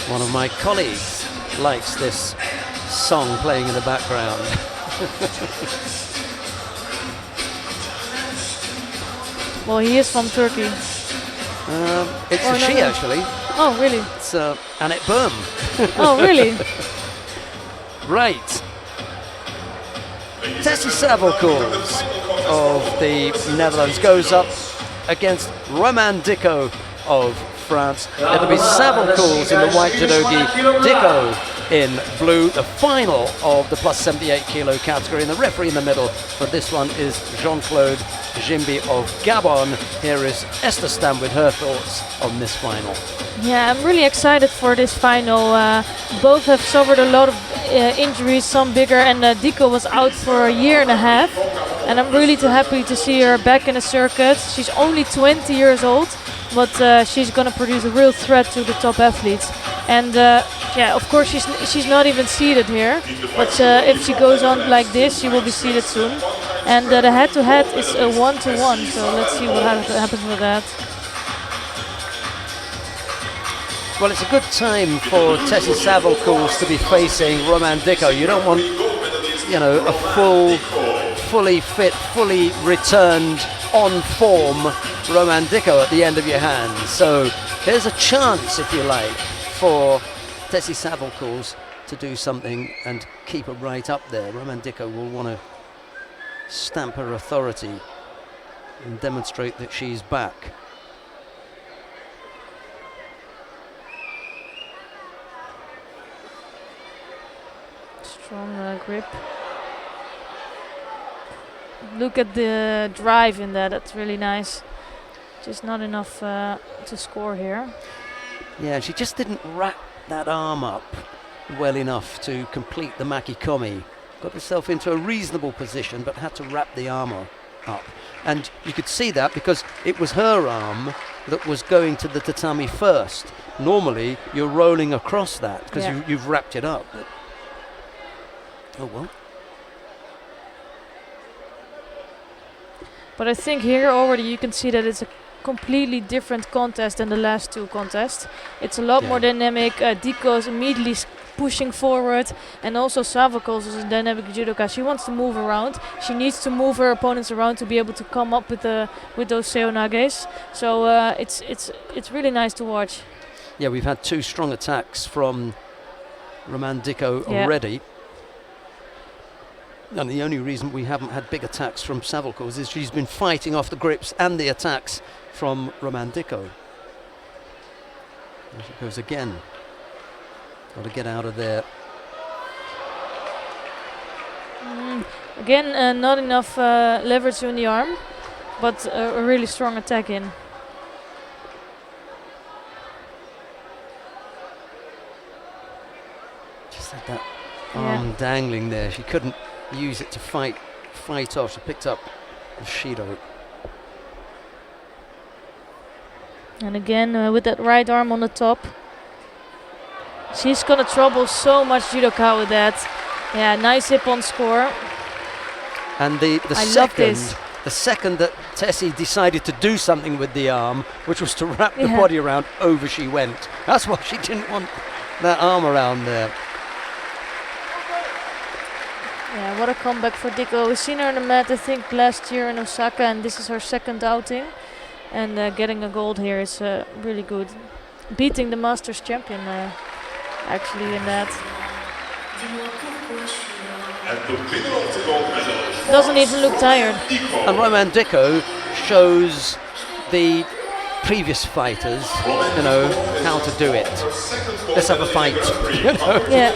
One of my colleagues likes this song playing in the background. Well, he is from Turkey. It's a she, actually. Oh, really? It's Annette Boom. Oh, really? Right. Tessie Savelkoos of the Netherlands goes up against Roman Dicko of France. It'll be Savelkoos in the white judogi, Dicko in blue. The final of the plus 78 kilo category, and the referee in the middle for this one is Jean-Claude Jimbi of Gabon. Here is Esther Stam with her thoughts on this final. Yeah, I'm really excited for this final. Both have suffered a lot of injuries, some bigger, and Dicko was out for a year and a half. And I'm really happy to see her back in the circuit. She's only 20 years old, but she's going to produce a real threat to the top athletes. And Yeah, of course she's not even seated here, but if she goes on like this, she will be seated soon. And the head-to-head is a 1-to-1, so let's see what happens with that. Well, it's a good time for Tessie Savalkos to be facing Roman Dicko. You don't want, you know, a fully fit, fully returned, on form Roman Dicko at the end of your hands. So there's a chance, if you like, for Tessie Savalkos to do something and keep her right up there. Roman Dicko will want to stamp her authority and demonstrate that she's back. Strong grip. Look at the drive in that, that's really nice. Just not enough to score here. Yeah, she just didn't wrap that arm up well enough to complete the makikomi. Got herself into a reasonable position, but had to wrap the arm up. And you could see that because it was her arm that was going to the tatami first. Normally, you're rolling across that because you've wrapped it up. But oh well. But I think here already you can see that it's a completely different contest than the last two contests. It's a lot more dynamic. Dicko is immediately pushing forward, and also Savalkos is a dynamic judoka. She wants to move around. She needs to move her opponents around to be able to come up with those seonages. So it's really nice to watch. Yeah, we've had two strong attacks from Roman Dicko already. And the only reason we haven't had big attacks from Savalkos is she's been fighting off the grips and the attacks from Roman Dicko. There she goes again. Got to get out of there. Again, not enough leverage on the arm, but a really strong attack in. Just had that arm dangling there. She couldn't use it to fight off. She picked up the Shido. And again, with that right arm on the top. She's gonna trouble so much judoka with that. Yeah, nice hip on score. And the second that Tessie decided to do something with the arm, which was to wrap the body around, over she went. That's why she didn't want that arm around there. Yeah, what a comeback for Dicko. We've seen her on the mat, I think, last year in Osaka, and this is her second outing. And getting a gold here is really good. Beating the Masters champion, actually, in that. And the winner of the gold medal doesn't even look tired. And Roman Dicko shows the previous fighters, you know, how to do it. Let's have a fight. You know? Yeah.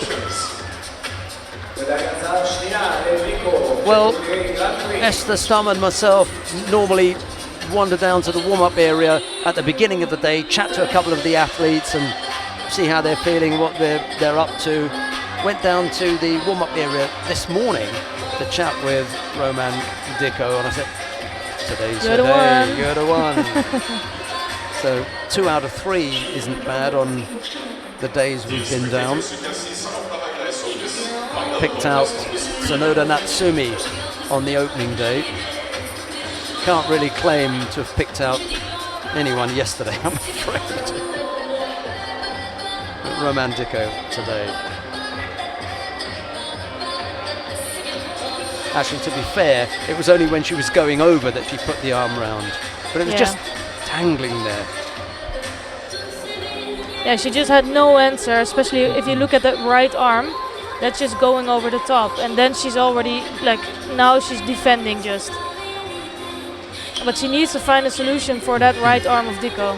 Well, Esther Stum and myself normally wander down to the warm-up area at the beginning of the day, chat to a couple of the athletes and see how they're feeling, what they're up to. Went down to the warm-up area this morning to chat with Roman Dicko, and I said, today's your day, you're the one. So 2 out of 3 isn't bad on the days we've been down. Picked out Sonoda Natsumi on the opening day. Can't really claim to have picked out anyone yesterday, I'm afraid. But Roman Dicko today. Actually, to be fair, it was only when she was going over that she put the arm round. But it was just dangling there. Yeah, she just had no answer, especially if you look at that right arm. That's just going over the top. And then she's already, like, now she's defending just. But she needs to find a solution for that right arm of Dicko.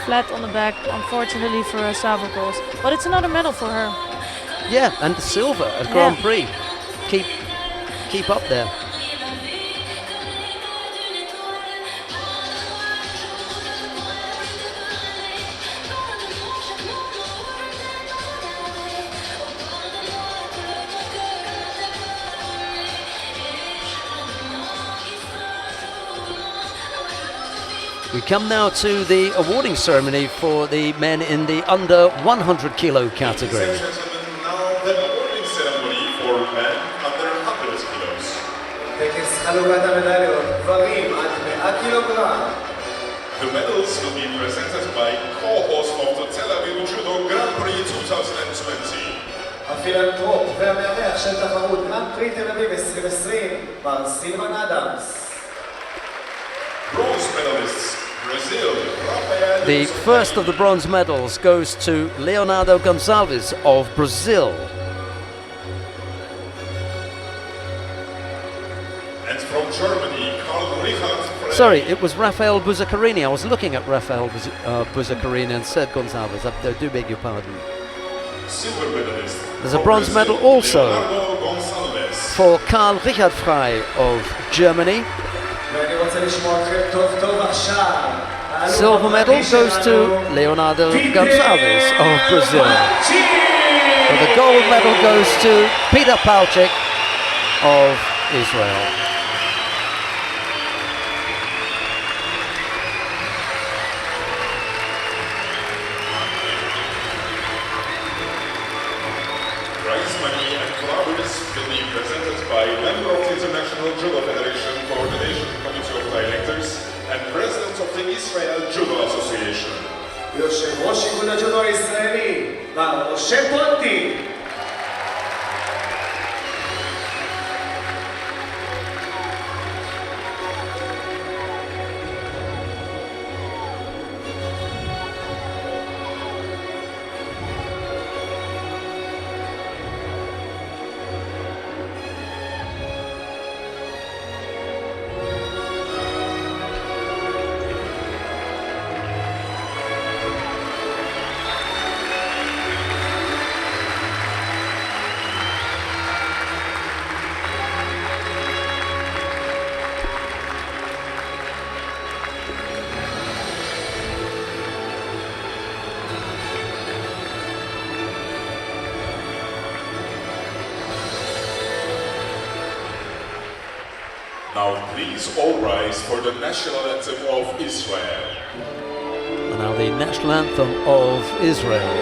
Flat on the back, unfortunately for Savalkos. But it's another medal for her. Yeah, and the silver at Grand-Prix. Keep up there. We come now to the awarding ceremony for the men in the under 100 kilo category. Ladies and gentlemen, now the awarding ceremony for men under 100 kilos. טקס חלוקת המדליות, גברים עד 100 קילוגרם. The medals will be presented by co-host of the Tel Aviv Judo Grand-Prix 2020. הפילנטרופ והמארח של תחרות גרנד-פרי תל אביב 2020, מר סילבן אדמס. Bronze medalists, Brazil, Rafael. The first of the bronze medals goes to Leonardo Gonçalves of Brazil. And from Germany, Karl Richard Frey. Sorry, it was Rafael Buzzacarini. I was looking at Rafael Buzzacarini and said Gonçalves. I do beg your pardon. Silver medalist. There's a from bronze Brazil, medal also Leonardo Gonçalves. for Karl Richard Frey of Germany. ואני רוצה לשמוע אתכם טוב טוב עכשיו. Silver medal goes to Leonardo Gonçalves of Brazil. And the gold medal goes to Peter Palchik of Israel. Prize money and flowers will be presented by member of the International Judo Federation Coordination Committee of Directors and President of the Israel Judo Association. יושב ראש איגוד הג'ודו הישראלי, מר משה פונטי. Now please all rise for the national anthem of Israel. And now the national anthem of Israel.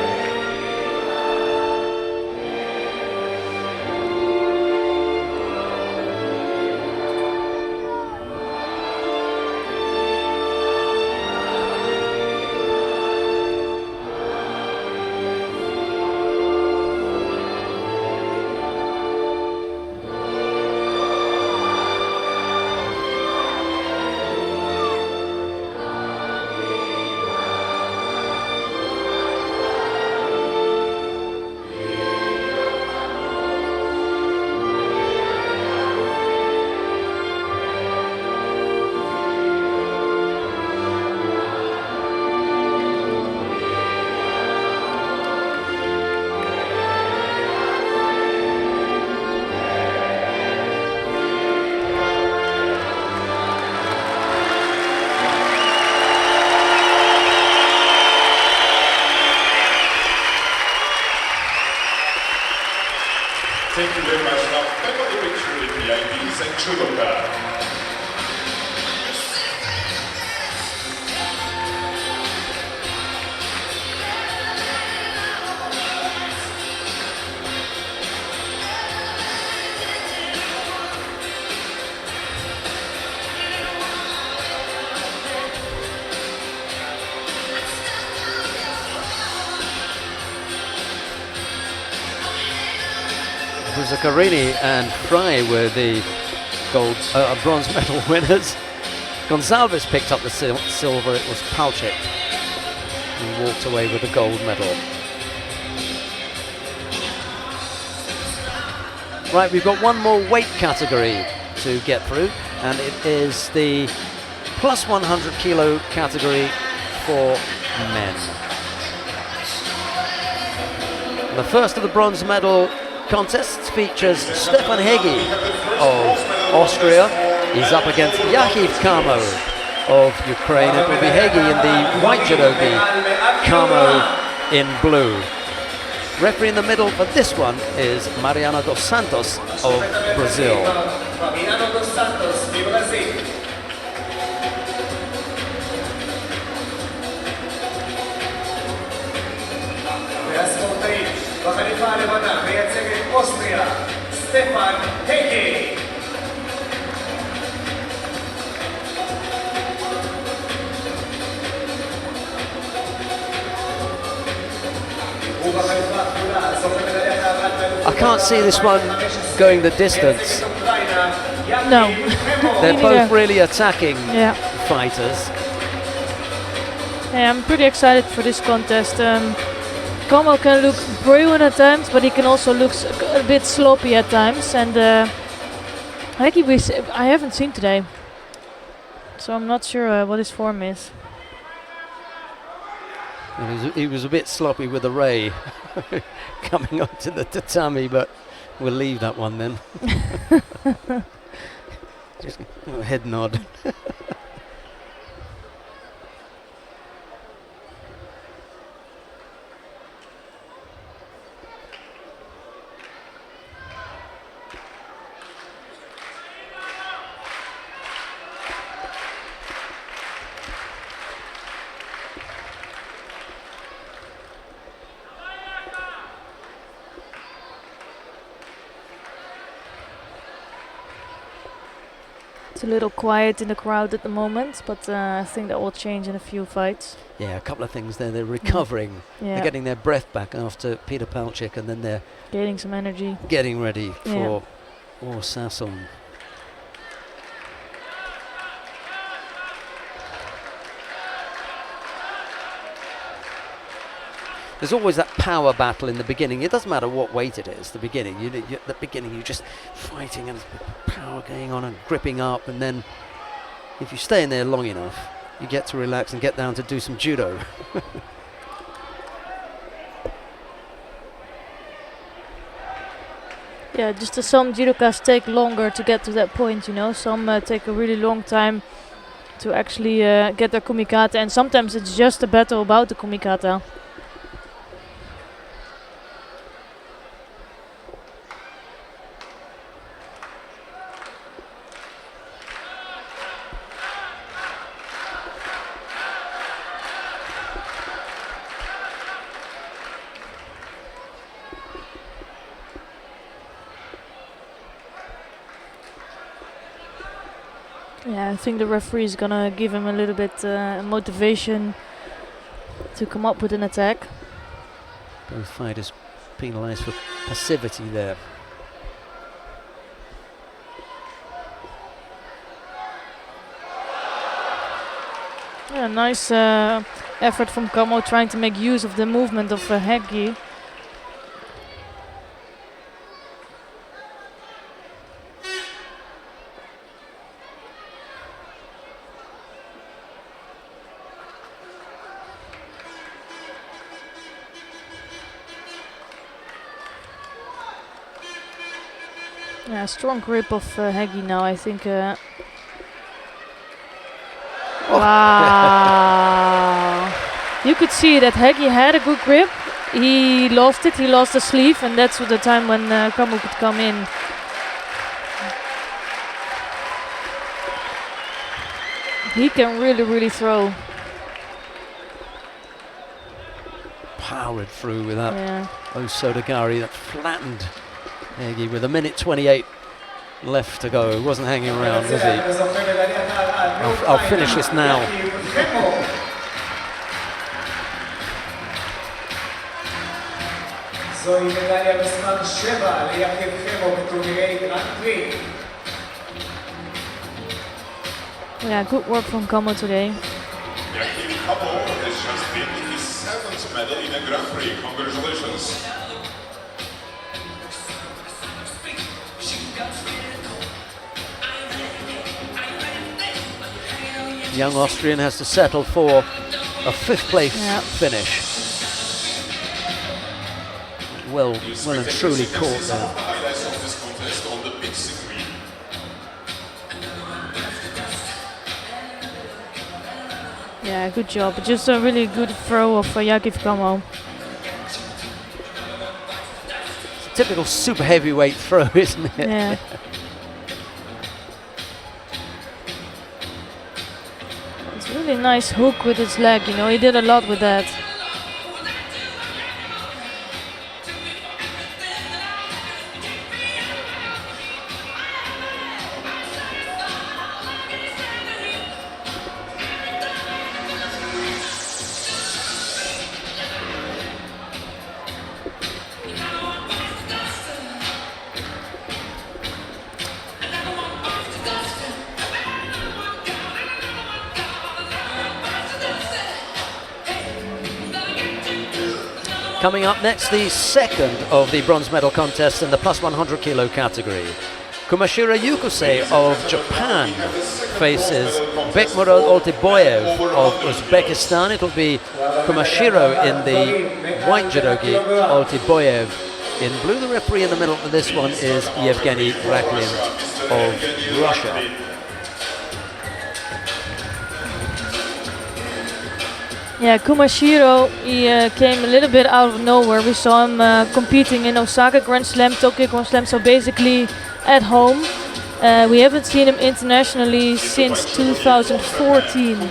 Thank you very much. Now, family picture with the IVs and Judoka. Buzzacarini and Frey were the bronze medal winners. Gonçalves picked up the silver. It was Palchik who walked away with the gold medal. Right, we've got one more weight category to get through, and it is the plus 100 kilo category for men. The first of the bronze medal contests features Stefan Hegi of Austria. He's up against Yahiv Kamo of Ukraine. It will be Hegi in the white judogi, Kamo in blue. Referee in the middle for this one is Mariana dos Santos of Brazil. Mariana dos Santos, de Brasil. Austria, Stefan Hege. I can't see this one going the distance. No. They're Me both neither. really attacking Yeah. fighters. Yeah, I'm pretty excited for this contest. Como can look brilliant at times, but he can also look a bit sloppy at times. And Heki I haven't seen today, so I'm not sure what his form is. And he was a bit sloppy with the Ray coming onto the tatami, but we'll leave that one then. Just a head nod. It's a little quiet in the crowd at the moment, but I think that will change in a few fights. Yeah, a couple of things there. They're recovering. Yeah, They're getting their breath back after Peter Palchik, and then they're gaining some energy. getting ready Yeah. for Sasson. There's always that power battle in the beginning. It doesn't matter what weight it is. The beginning, the beginning, you're just fighting and there's power going on and gripping up, and then if you stay in there long enough, you get to relax and get down to do some judo. Yeah, just some judokas take longer to get to that point, you know. Some take a really long time to actually get their kumikata, and sometimes it's just a battle about the kumikata. Yeah, I think the referee is gonna give him a little bit motivation to come up with an attack. Both fighters penalised for passivity there. Yeah, nice effort from Como trying to make use of the movement of Hegi. Yeah, strong grip of Hegi now, I think. Wow! You could see that Hegi had a good grip. He lost it, he lost the sleeve, and that's the time when Kamu could come in. He can really, really throw. Powered through with that Yeah. Osodagari that flattened Hegi with 1:28 left to go. He wasn't hanging around, was he? I'll finish this now. זוהי מדליה מספר 7 ליעקב חמו בטורנירי גרנד-פרי. Yeah, good work from Como today. Aviv has just been his 7th medal in a Grand-Prix. Congratulations. Young Austrian has to settle for a 5th place finish. Well and truly caught there. The highlights of this contest on the big screen. Yeah, good job. Just a really good throw of Yakiv Como. It's a typical super heavyweight throw, isn't it? Yeah. It's really nice hook with his leg, you know, he did a lot with that. Coming up next, the second of the bronze medal contests in the plus 100 kilo category. Kumashiro Yukuse of Japan faces Bekmurod Oltiboyev of Uzbekistan. It'll be Kumashiro in the white judogi, Oltiboyev in blue. The referee in the middle for this one is Yevgeny Raklin of Russia. Yeah, Kumashiro, he came a little bit out of nowhere. We saw him competing in Osaka Grand Slam, Tokyo Grand Slam, so basically at home. We haven't seen him internationally since 2014.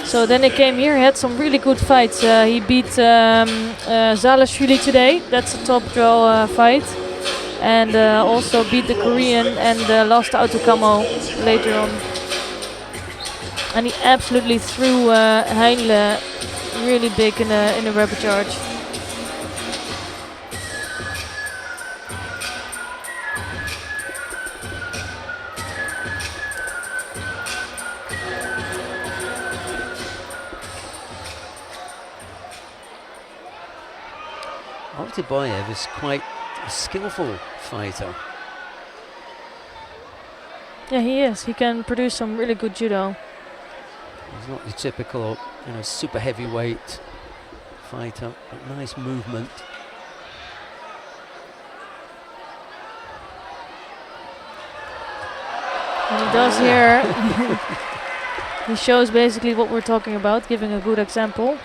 So then he came here, had some really good fights. He beat Zalashvili today, that's a top draw fight. And also beat the Korean and lost to Autokamo later on. And he absolutely threw Heinle really big in a rubber charge. Oltiboyev is quite a skillful fighter. Yeah, he is. He can produce some really good judo. He's not your typical, super heavyweight fighter, but nice movement. And he does here. He shows basically what we're talking about, giving a good example.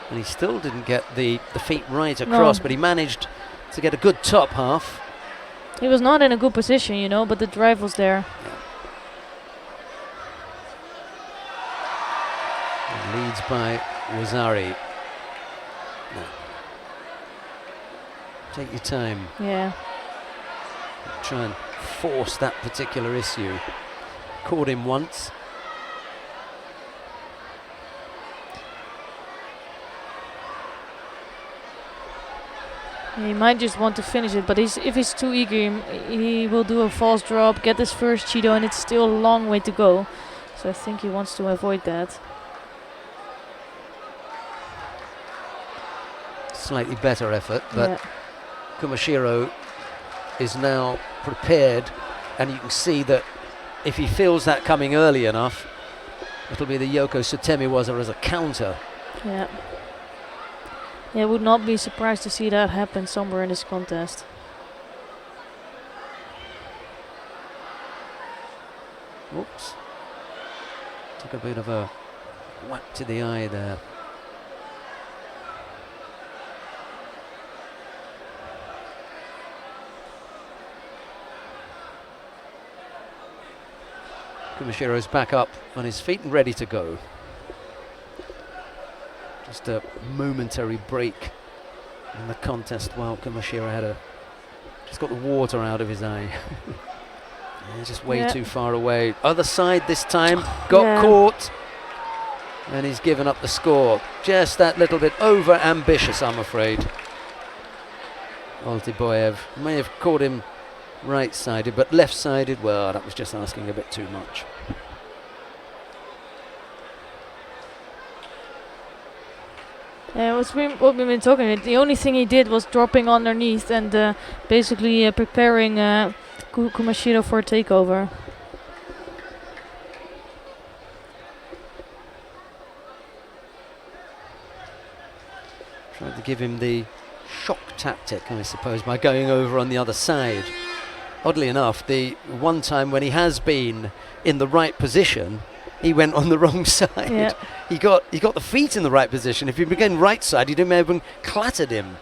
And he still didn't get the feet right across, but he managed to get a good top half. He was not in a good position, but the drive was there. And leads by Wazari. No. Take your time. Yeah. Try and force that particular issue. Caught him once. He might just want to finish it, but if he's too eager, he will do a false drop, get his first Judo, and it's still a long way to go. So I think he wants to avoid that. Slightly better effort, but Kumashiro is now prepared, and you can see that if he feels that coming early enough, it'll be the Yoko Sutemiwaza as a counter. Yeah. Yeah, I would not be surprised to see that happen somewhere in this contest. Oops. Took a bit of a whack to the eye there. Kumashiro's back up on his feet and ready to go. Just a momentary break in the contest while Kumashiro had just got the water out of his eye. Yeah, just way too far away. Other side this time, got caught, and he's given up the score. Just that little bit over ambitious, I'm afraid. Oltiboyev may have caught him right-sided, but left-sided, well, that was just asking a bit too much. What we've been talking about, the only thing he did was dropping underneath and basically preparing Kumashiro for a takeover. Tried to give him the shock tactic, I suppose, by going over on the other side. Oddly enough, the one time when he has been in the right position, he went on the wrong side. Yeah. He got the feet in the right position. If he began right side, he may have clattered him.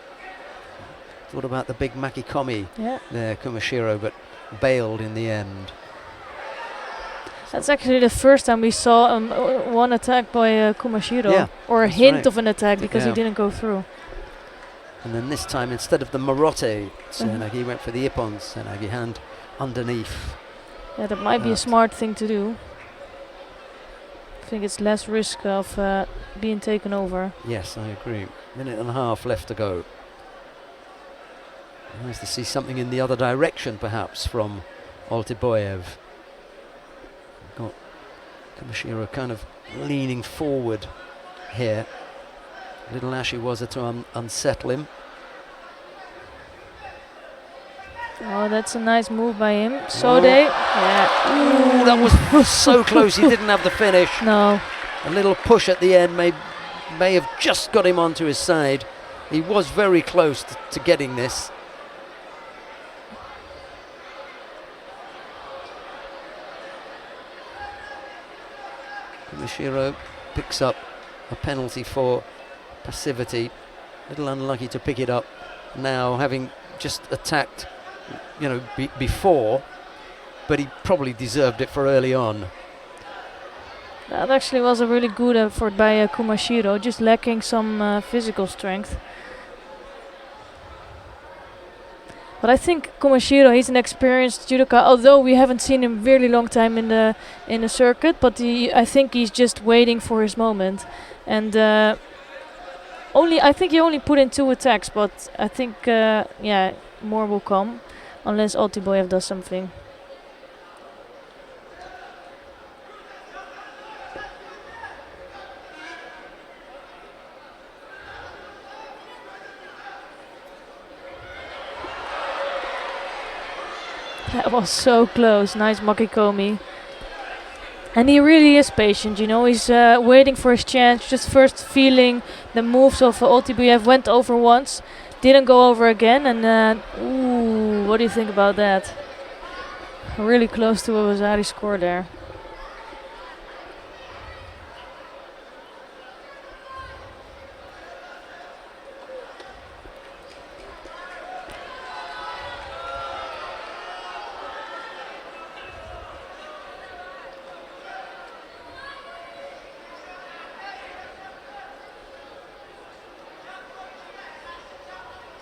Thought about the big Makikomi there, Kumashiro, but bailed in the end. That's actually the first time we saw one attack by Kumashiro, or a hint of an attack, because he didn't go through. And then this time, instead of the Marotte Senagi, he went for the Ippon Senagi, hand underneath. Yeah, that might be a smart thing to do. I think it's less risk of being taken over. Yes, I agree. Minute and a half left to go. Nice to see something in the other direction, perhaps, from Oltiboyev. Got Kumashiro kind of leaning forward here. Little Ashiwaza to unsettle him. Oh, that's a nice move by him. So yeah. Ooh, that was so close. He didn't have the finish. No. A little push at the end may have just got him onto his side. He was very close to getting this. Kumashiro picks up a penalty for passivity. A little unlucky to pick it up now, having just attacked, you know, before, but he probably deserved it for early on. That actually was a really good effort by Kumashiro, just lacking some physical strength. But I think Kumashiro, he's an experienced judoka, although we haven't seen him really long time in the circuit, but I think he's just waiting for his moment. And I think he only put in 2 attacks, but I think yeah, more will come, unless Altiboyev does something. That was so close. Nice Makikomi. And he really is patient, you know. He's waiting for his chance, just first feeling the moves of Altiboyev. Went over once, didn't go over again. And ooh, what do you think about that? Really close to a Vasari score there.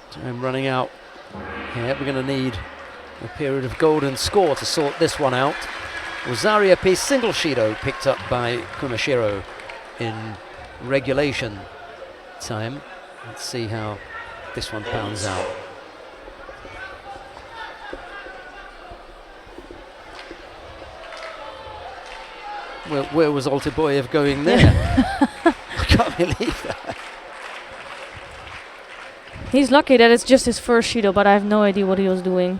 Time running out. Yeah, we're going to need a period of golden score to sort this one out. Rosaria piece single Shido picked up by Kumashiro in regulation time. Let's see how this one pans out. Well, where was Altiboyev going there? I can't believe that. He's lucky that it's just his first Shido, but I have no idea what he was doing.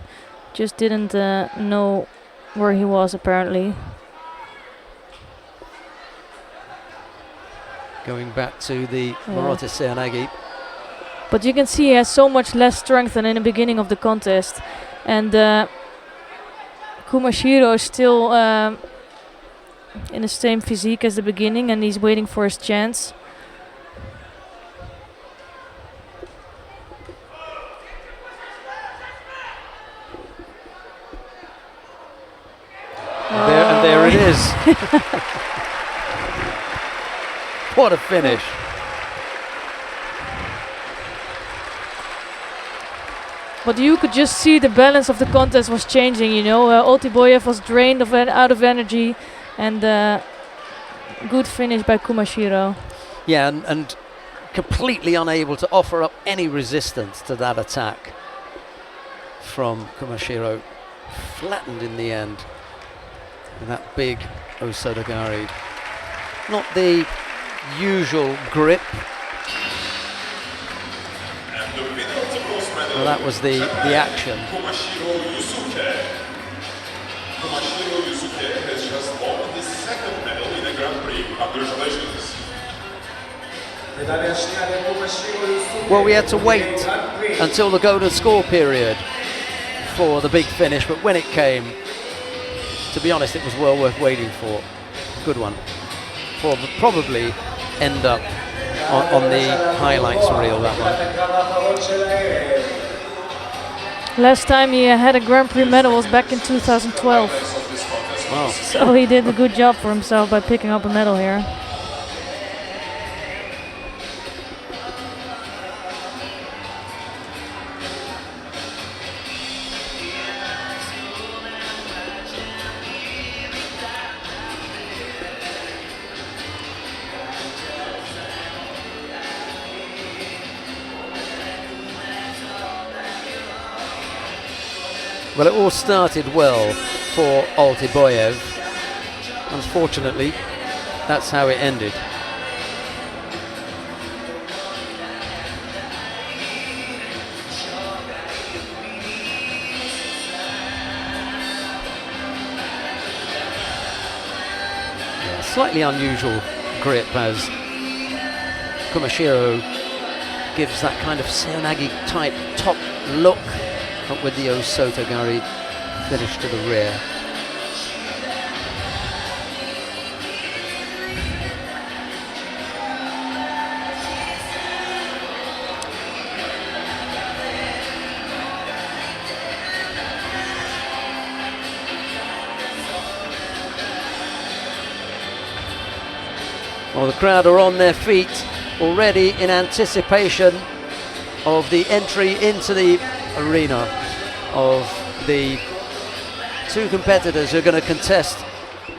Just didn't know where he was, apparently. Going back to the Marote Seanagi. But you can see he has so much less strength than in the beginning of the contest. And Kumashiro is still in the same physique as the beginning, and he's waiting for his chance. And there it is. What a finish. But you could just see the balance of the contest was changing, you know. Altiboyev was drained out of energy, and good finish by Kumashiro. Yeah, and completely unable to offer up any resistance to that attack from Kumashiro. Flattened in the end. And that big Osodogari. Not the usual grip. Well, that was the action. Kumashiro Yusuke has just won his second medal in the Grand-Prix. Congratulations. Well, we had to wait until the golden score period for the big finish, but when it came, to be honest, it was well worth waiting for. Good one. Probably end up on the highlights reel, that one. Last time he had a Grand Prix medal was back in 2012. Wow. So he did a good job for himself by picking up a medal here. Well, it all started well for Altiboyev. Unfortunately, that's how it ended. Slightly unusual grip as Kumashiro gives that kind of Seoinage type top look, but with the Osotogari finish to the rear. Well, the crowd are on their feet already in anticipation of the entry into the arena of the two competitors who are going to contest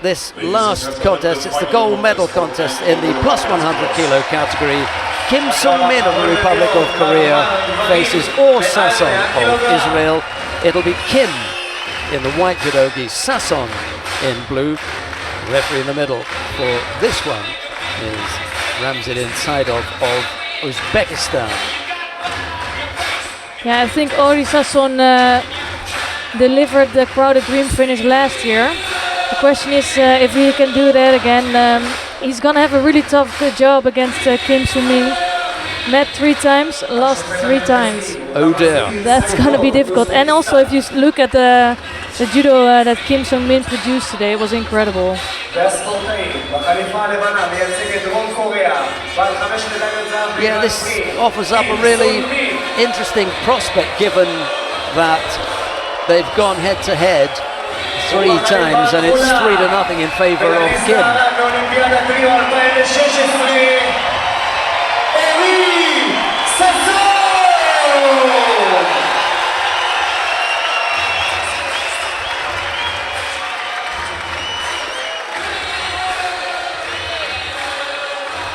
this last contest. It's the gold medal contest in the plus 100 kilo category. Kim Sung-min of the Republic of Korea faces Oh Sasson of Israel. It'll be Kim in the white judogi, Sasson in blue. Referee in the middle for this one is Ramzan Saidov of Uzbekistan. Yeah, I think Ori Sasson delivered the crowded dream finish last year. The question is if he can do that again. He's gonna have a really tough job against Kim Sung-min. Met 3 times, lost 3 times. Oh dear. That's gonna be difficult. And also, if you look at the judo that Kim Sung-min produced today, it was incredible. Yeah, this offers up a really interesting prospect given that they've gone head to head 3 times and it's 3-0 in favor of Kim.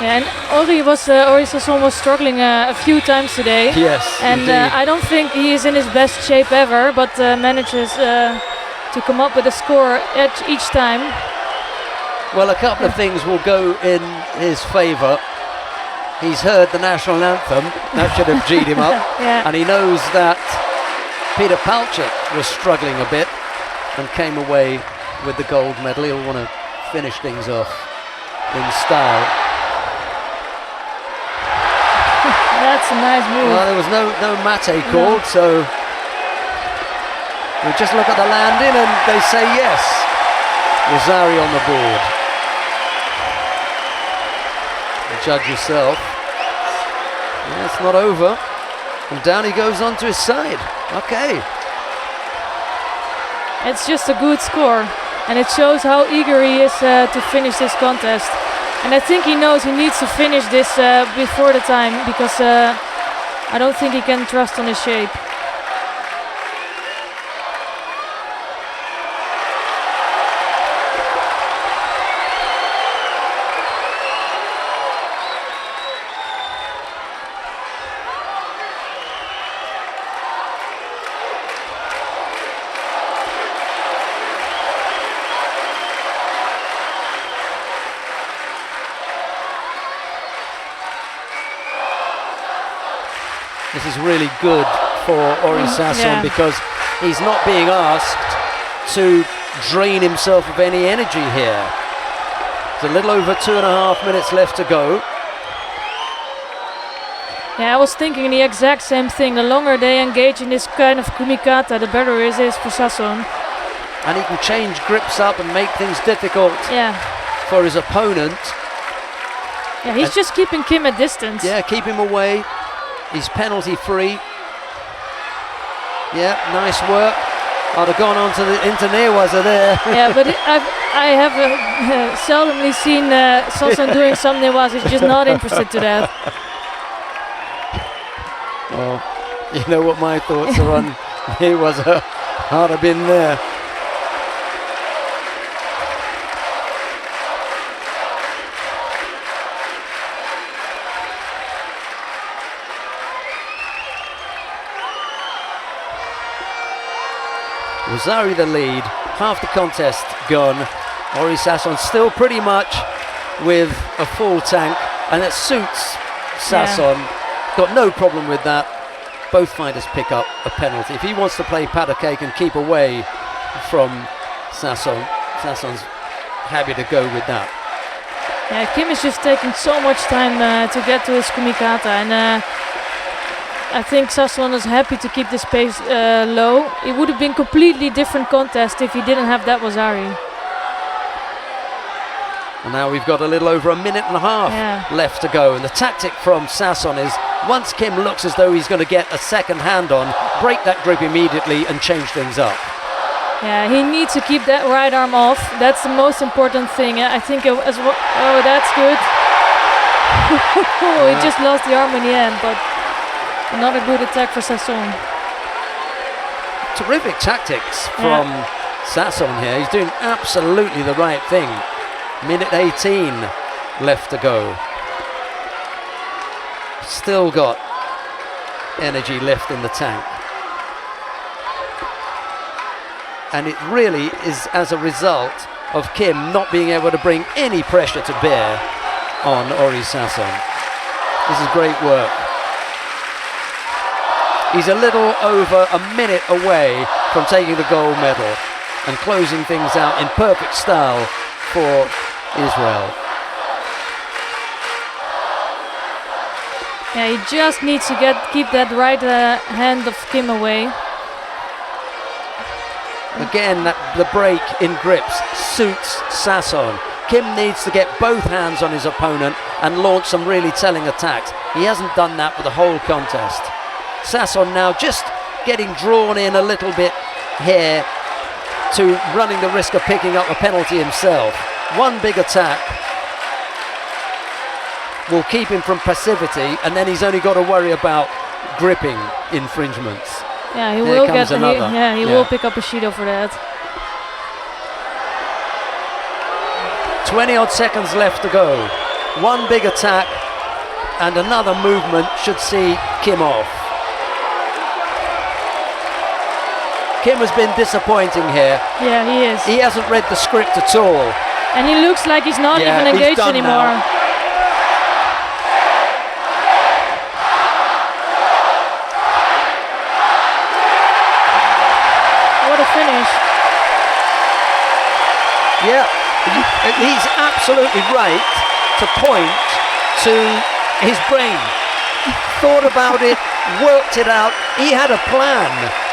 Yeah, and Ori Sasson was struggling a few times today. Yes, and I don't think he is in his best shape ever, but manages to come up with a score each time. Well, a couple of things will go in his favour. He's heard the national anthem, that should have G'd him up, Yeah. and he knows that Peter Palchik was struggling a bit and came away with the gold medal. He'll want to finish things off in style. That's a nice move. Well, there was no mate called, so we just look at the landing and they say yes. Rosari on the board. Judge yourself. Yeah, it's not over. And down he goes onto his side. Okay. It's just a good score, and it shows how eager he is to finish this contest. And I think he knows he needs to finish this before the time, because I don't think he can trust on his shape. This is really good for Ori Sasson because he's not being asked to drain himself of any energy here. There's a little over 2.5 minutes left to go. Yeah, I was thinking the exact same thing. The longer they engage in this kind of kumikata, the better it is for Sasson. And he can change grips up and make things difficult for his opponent. Yeah, he's just keeping Kim at distance. Yeah, keep him away. He's penalty free. Yeah, nice work. I'd have gone on to into Newaza there. Yeah, but I have seldomly seen Sasson doing some Newaza. He's just not interested to that. Well, you know what my thoughts are on Newaza. I'd have been there. Rosari the lead, half the contest gone, Ori Sasson still pretty much with a full tank, and it suits Sasson. Got no problem with that. Both fighters pick up a penalty. If he wants to play powder cake and keep away from Sasson, Sasson's happy to go with that. Yeah, Kim is just taking so much time to get to his kumikata, and I think Sasson is happy to keep this pace low. It would have been completely different contest if he didn't have that Wazari. And now we've got a little over a minute and a half left to go, and the tactic from Sasson is once Kim looks as though he's going to get a second hand on, break that grip immediately and change things up. Yeah, he needs to keep that right arm off. That's the most important thing. I think oh, that's good. He just lost the arm in the end, but another good attack for Sasson. Terrific tactics from Sasson here. He's doing absolutely the right thing. Minute 18 left to go. Still got energy left in the tank. And it really is as a result of Kim not being able to bring any pressure to bear on Ori Sasson. This is great work. He's a little over a minute away from taking the gold medal and closing things out in perfect style for Israel. Yeah, he just needs to keep that right hand of Kim away. Again, the break in grips suits Sasson. Kim needs to get both hands on his opponent and launch some really telling attacks. He hasn't done that for the whole contest. Sasson now just getting drawn in a little bit here to running the risk of picking up a penalty himself. One big attack will keep him from passivity, and then he's only got to worry about gripping infringements. Yeah, he Here will comes get. another. He will pick up a Shido for that. 20 odd seconds left to go. One big attack and another movement should see Kim off. Kim has been disappointing here. Yeah, he is. He hasn't read the script at all. And he looks like he's not even he's engaged done anymore. now. What a finish. Yeah, he's absolutely right to point to his brain. Thought about it, worked it out. He had a plan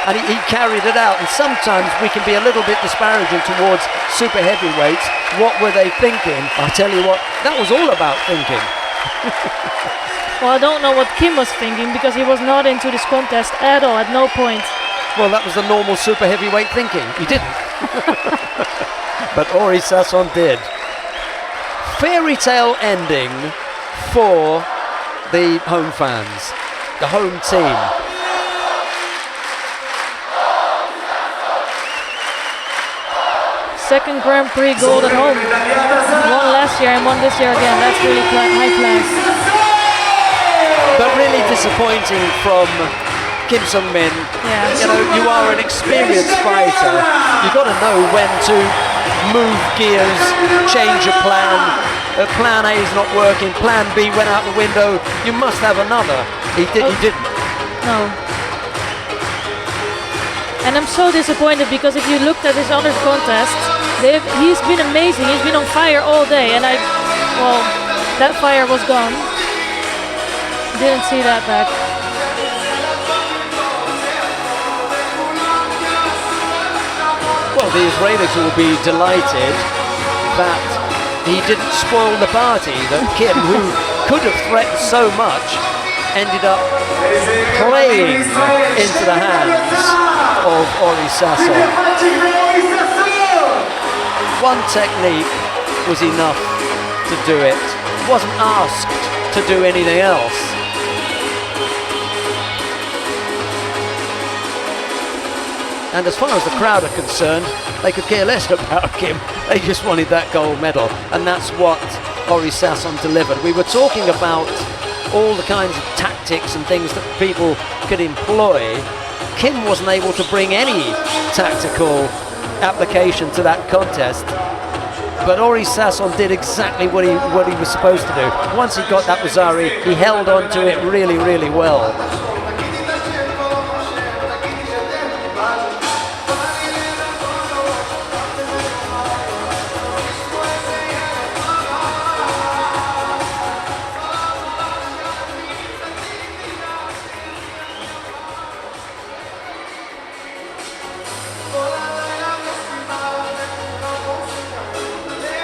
and he carried it out. And sometimes we can be a little bit disparaging towards super heavyweights. What were they thinking? I tell you what, that was all about thinking. Well, I don't know what Kim was thinking because he was not into this contest at all, at no point. Well, that was the normal super heavyweight thinking. He didn't. But Ori Sasson did. Fairy tale ending for the home fans, the home team. Second Grand-Prix gold at home. One last year and one this year again. That's really high class. But really disappointing from Kim Sung-min. Yeah. You know, you are an experienced fighter. You've got to know when to move gears, change a plan. Plan A is not working. Plan B went out the window. You must have another. He didn't. No. And I'm so disappointed because if you looked at his other contests, he's been amazing. He's been on fire all day, and that fire was gone. Didn't see that back. Well, the Israelis will be delighted that he didn't spoil the party, that Kim, who could have threatened so much, ended up playing into the hands of Ori Sasson. One technique was enough to do it. Wasn't asked to do anything else. And as far as the crowd are concerned, they could care less about Kim. They just wanted that gold medal. And that's what Ori Sasson delivered. We were talking about all the kinds of tactics and things that people could employ. Kim wasn't able to bring any tactical application to that contest. But Ori Sasson did exactly what he was supposed to do. Once he got that Wazari, he held on to it really, really well.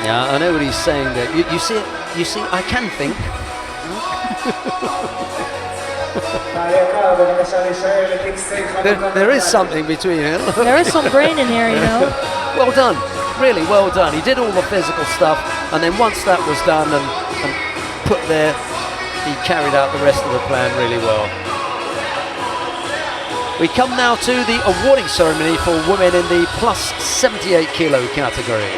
Yeah, I know what he's saying there. You see, I can think. There is something between him. There is some brain in here, you know. Well done, really well done. He did all the physical stuff, and then once that was done and put there, he carried out the rest of the plan really well. We come now to the awarding ceremony for women in the plus 78 kilo category.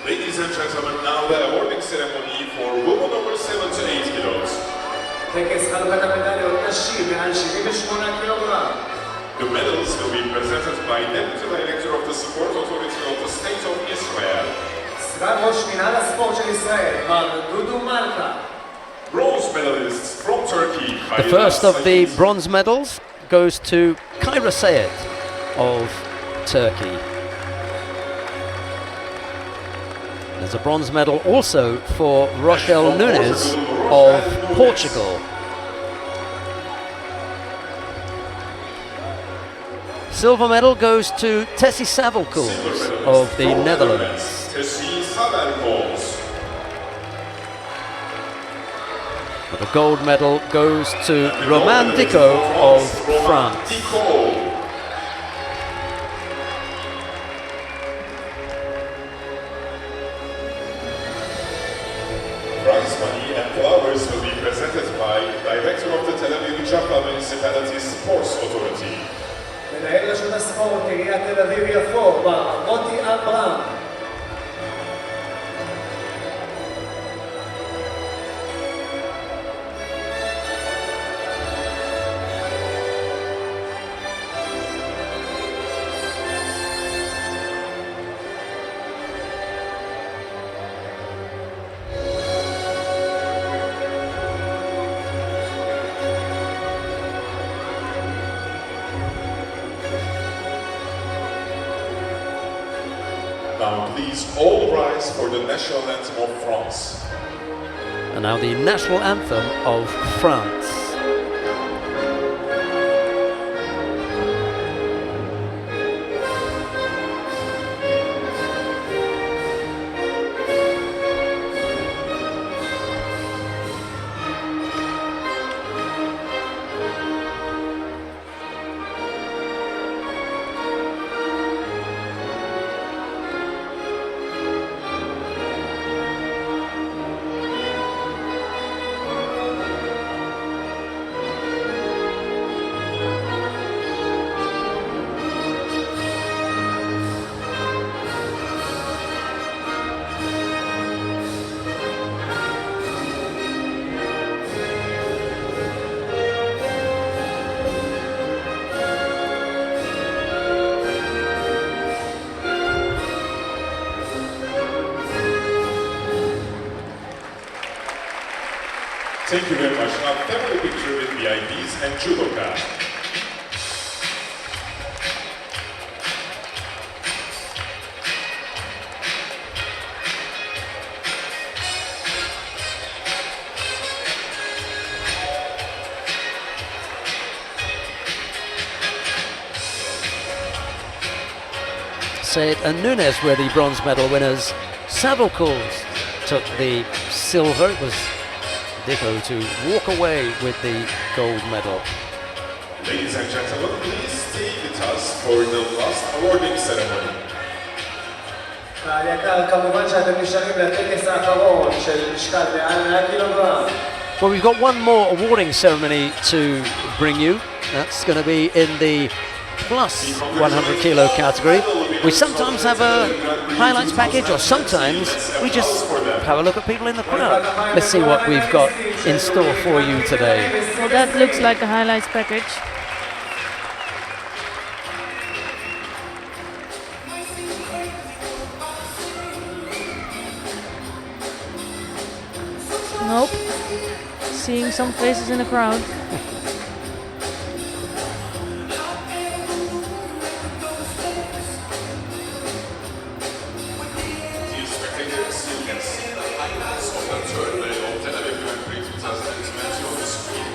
Ladies and gentlemen, now the awarding ceremony for women over 78 kilos. The medals will be presented by Deputy Director of the Sport Authority of the State of Israel. Bronze medalists from Turkey. The first of the bronze medals goes to Kyra Sayed of Turkey. There's a bronze medal also for Rochelle Nunes of Portugal. Silver medal goes to Tessie Savelkoels of the Netherlands. The gold medal goes to Romain Dicot of France. Prize money and flowers will be presented by Director of the Tel Aviv Jaffa Municipality Sports Authority. מנהל רשות הספורט, עיריית תל אביב-יפו, מוטי אברהם. Now please all rise for the national anthem of France. And now the national anthem of France. Thank you very much. Now family picture with VIPs and Judoka. Sayed and Nunes were the bronze medal winners. Savelkoels took the silver. It was Dicot to walk away with the gold medal. Ladies and gentlemen, please stay with us for the last awarding ceremony. קהל יקר, כמובן שאתם נשארים לטקס האחרון של משקל מעל 100 קילוגרם. Well, we've got one more awarding ceremony to bring you. That's going to be in the plus 100 kilo category. We sometimes have a highlights package, or sometimes we just have a look at people in the crowd. Let's see what we've got in store for you today. Well, that looks like a highlights package. Nope. Seeing some faces in the crowd. Dear spectators, you can see the highlights of the third day of Tel Aviv Grand-Prix 2020 on the screen.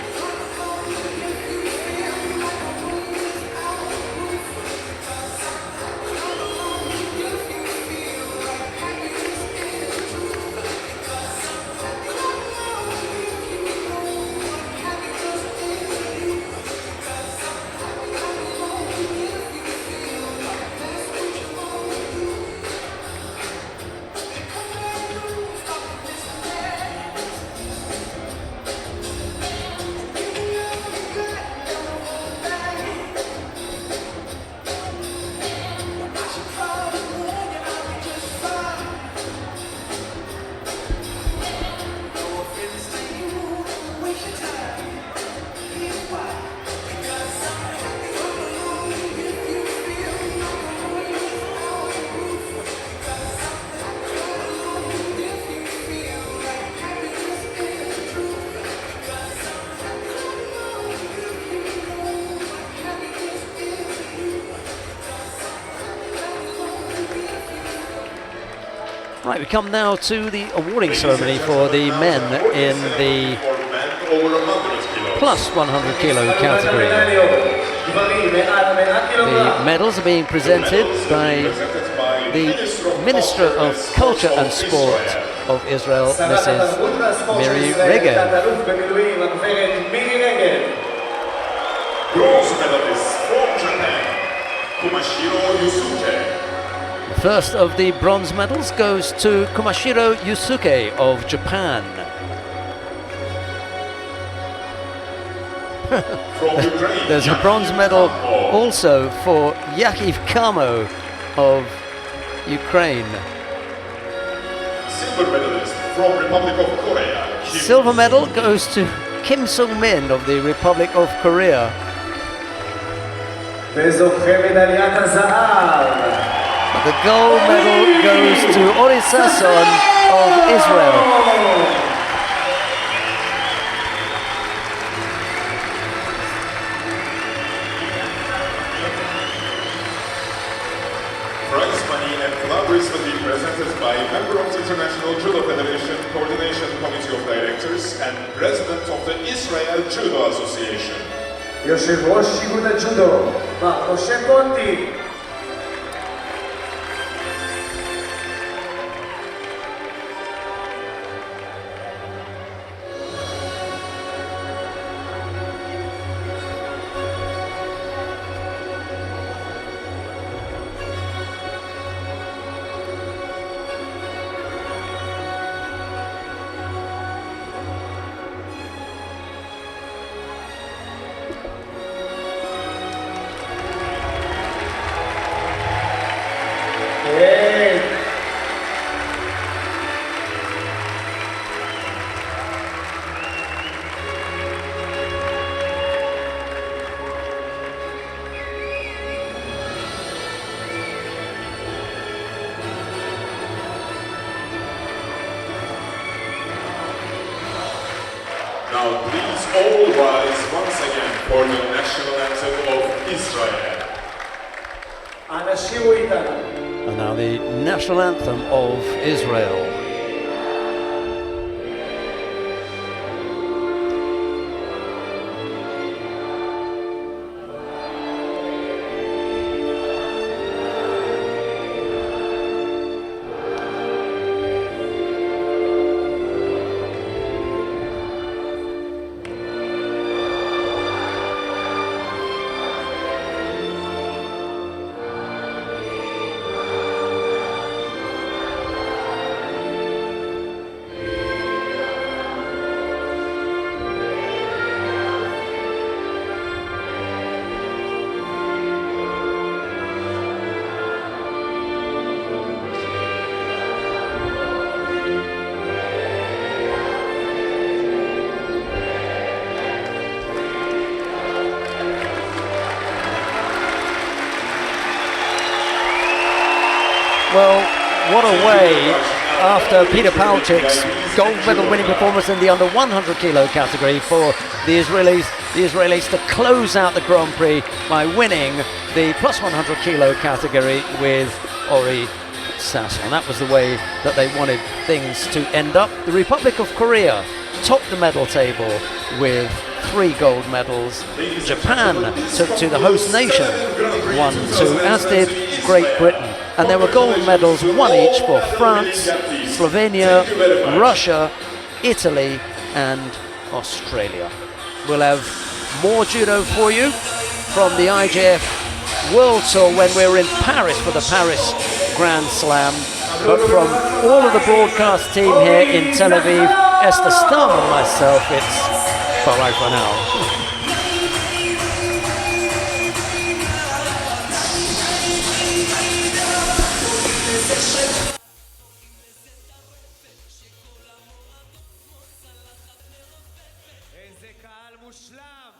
Right, we come now to the awarding ceremony for the men in the plus 100 kilo category. The medals are being presented by the Minister of Culture and Sport of Israel, Mrs. Miri Regev. Bronze medalist from Japan, Kumashiro Yusuke. The first of the bronze medals goes to Kumashiro Yusuke of Japan. There's a bronze medal also for Yakiv Kamo of Ukraine. Silver medalist from Republic of Korea. Silver medal goes to Kim Sung-min of the Republic of Korea. The gold medal goes to Ori Sasson of Israel. Prize money and flowers will be presented by member of the International Judo Federation Coordination Committee of Directors and President of the Israel Judo Association. יושב ראש איגוד הג'ודו, מר משה קונטי. Now please all rise once again for the national anthem of Israel. אנשים איתנו. And now the national anthem of Israel. Well, what a way after Peter Palchik's gold medal winning performance in the under 100 kilo category for the Israelis to close out the Grand Prix by winning the plus 100 kilo category with Ori Sasso. And that was the way that they wanted things to end up. The Republic of Korea topped the medal table with 3 gold medals. Japan took to the host nation 1-2, as did Great Britain. And there were gold medals, 1 each for France, Slovenia, Russia, Italy and Australia. We'll have more judo for you from the IJF World Tour when we're in Paris for the Paris Grand Slam. But from all of the broadcast team here in Tel Aviv, Esther Stam and myself, it's bye for now. איזה קהל מושלם!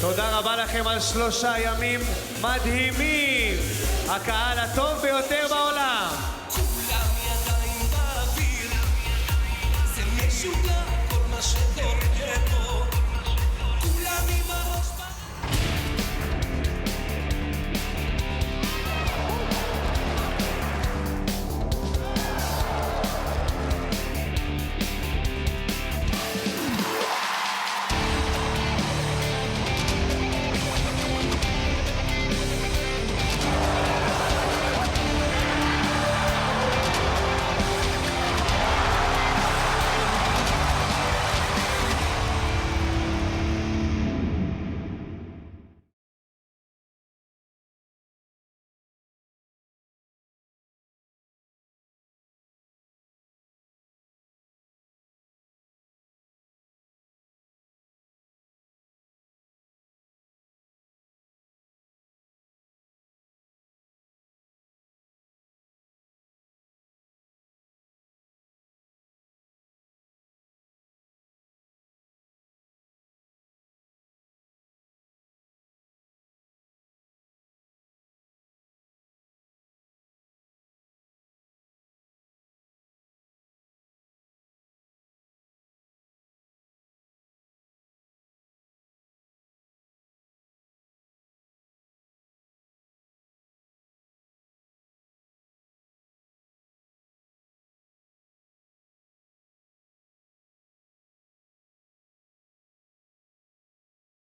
תודה רבה לכם על 3 ימים מדהימים! הקהל הטוב ביותר בעולם! כולם ידיים באוויר, זה משוגע כל מה שקורה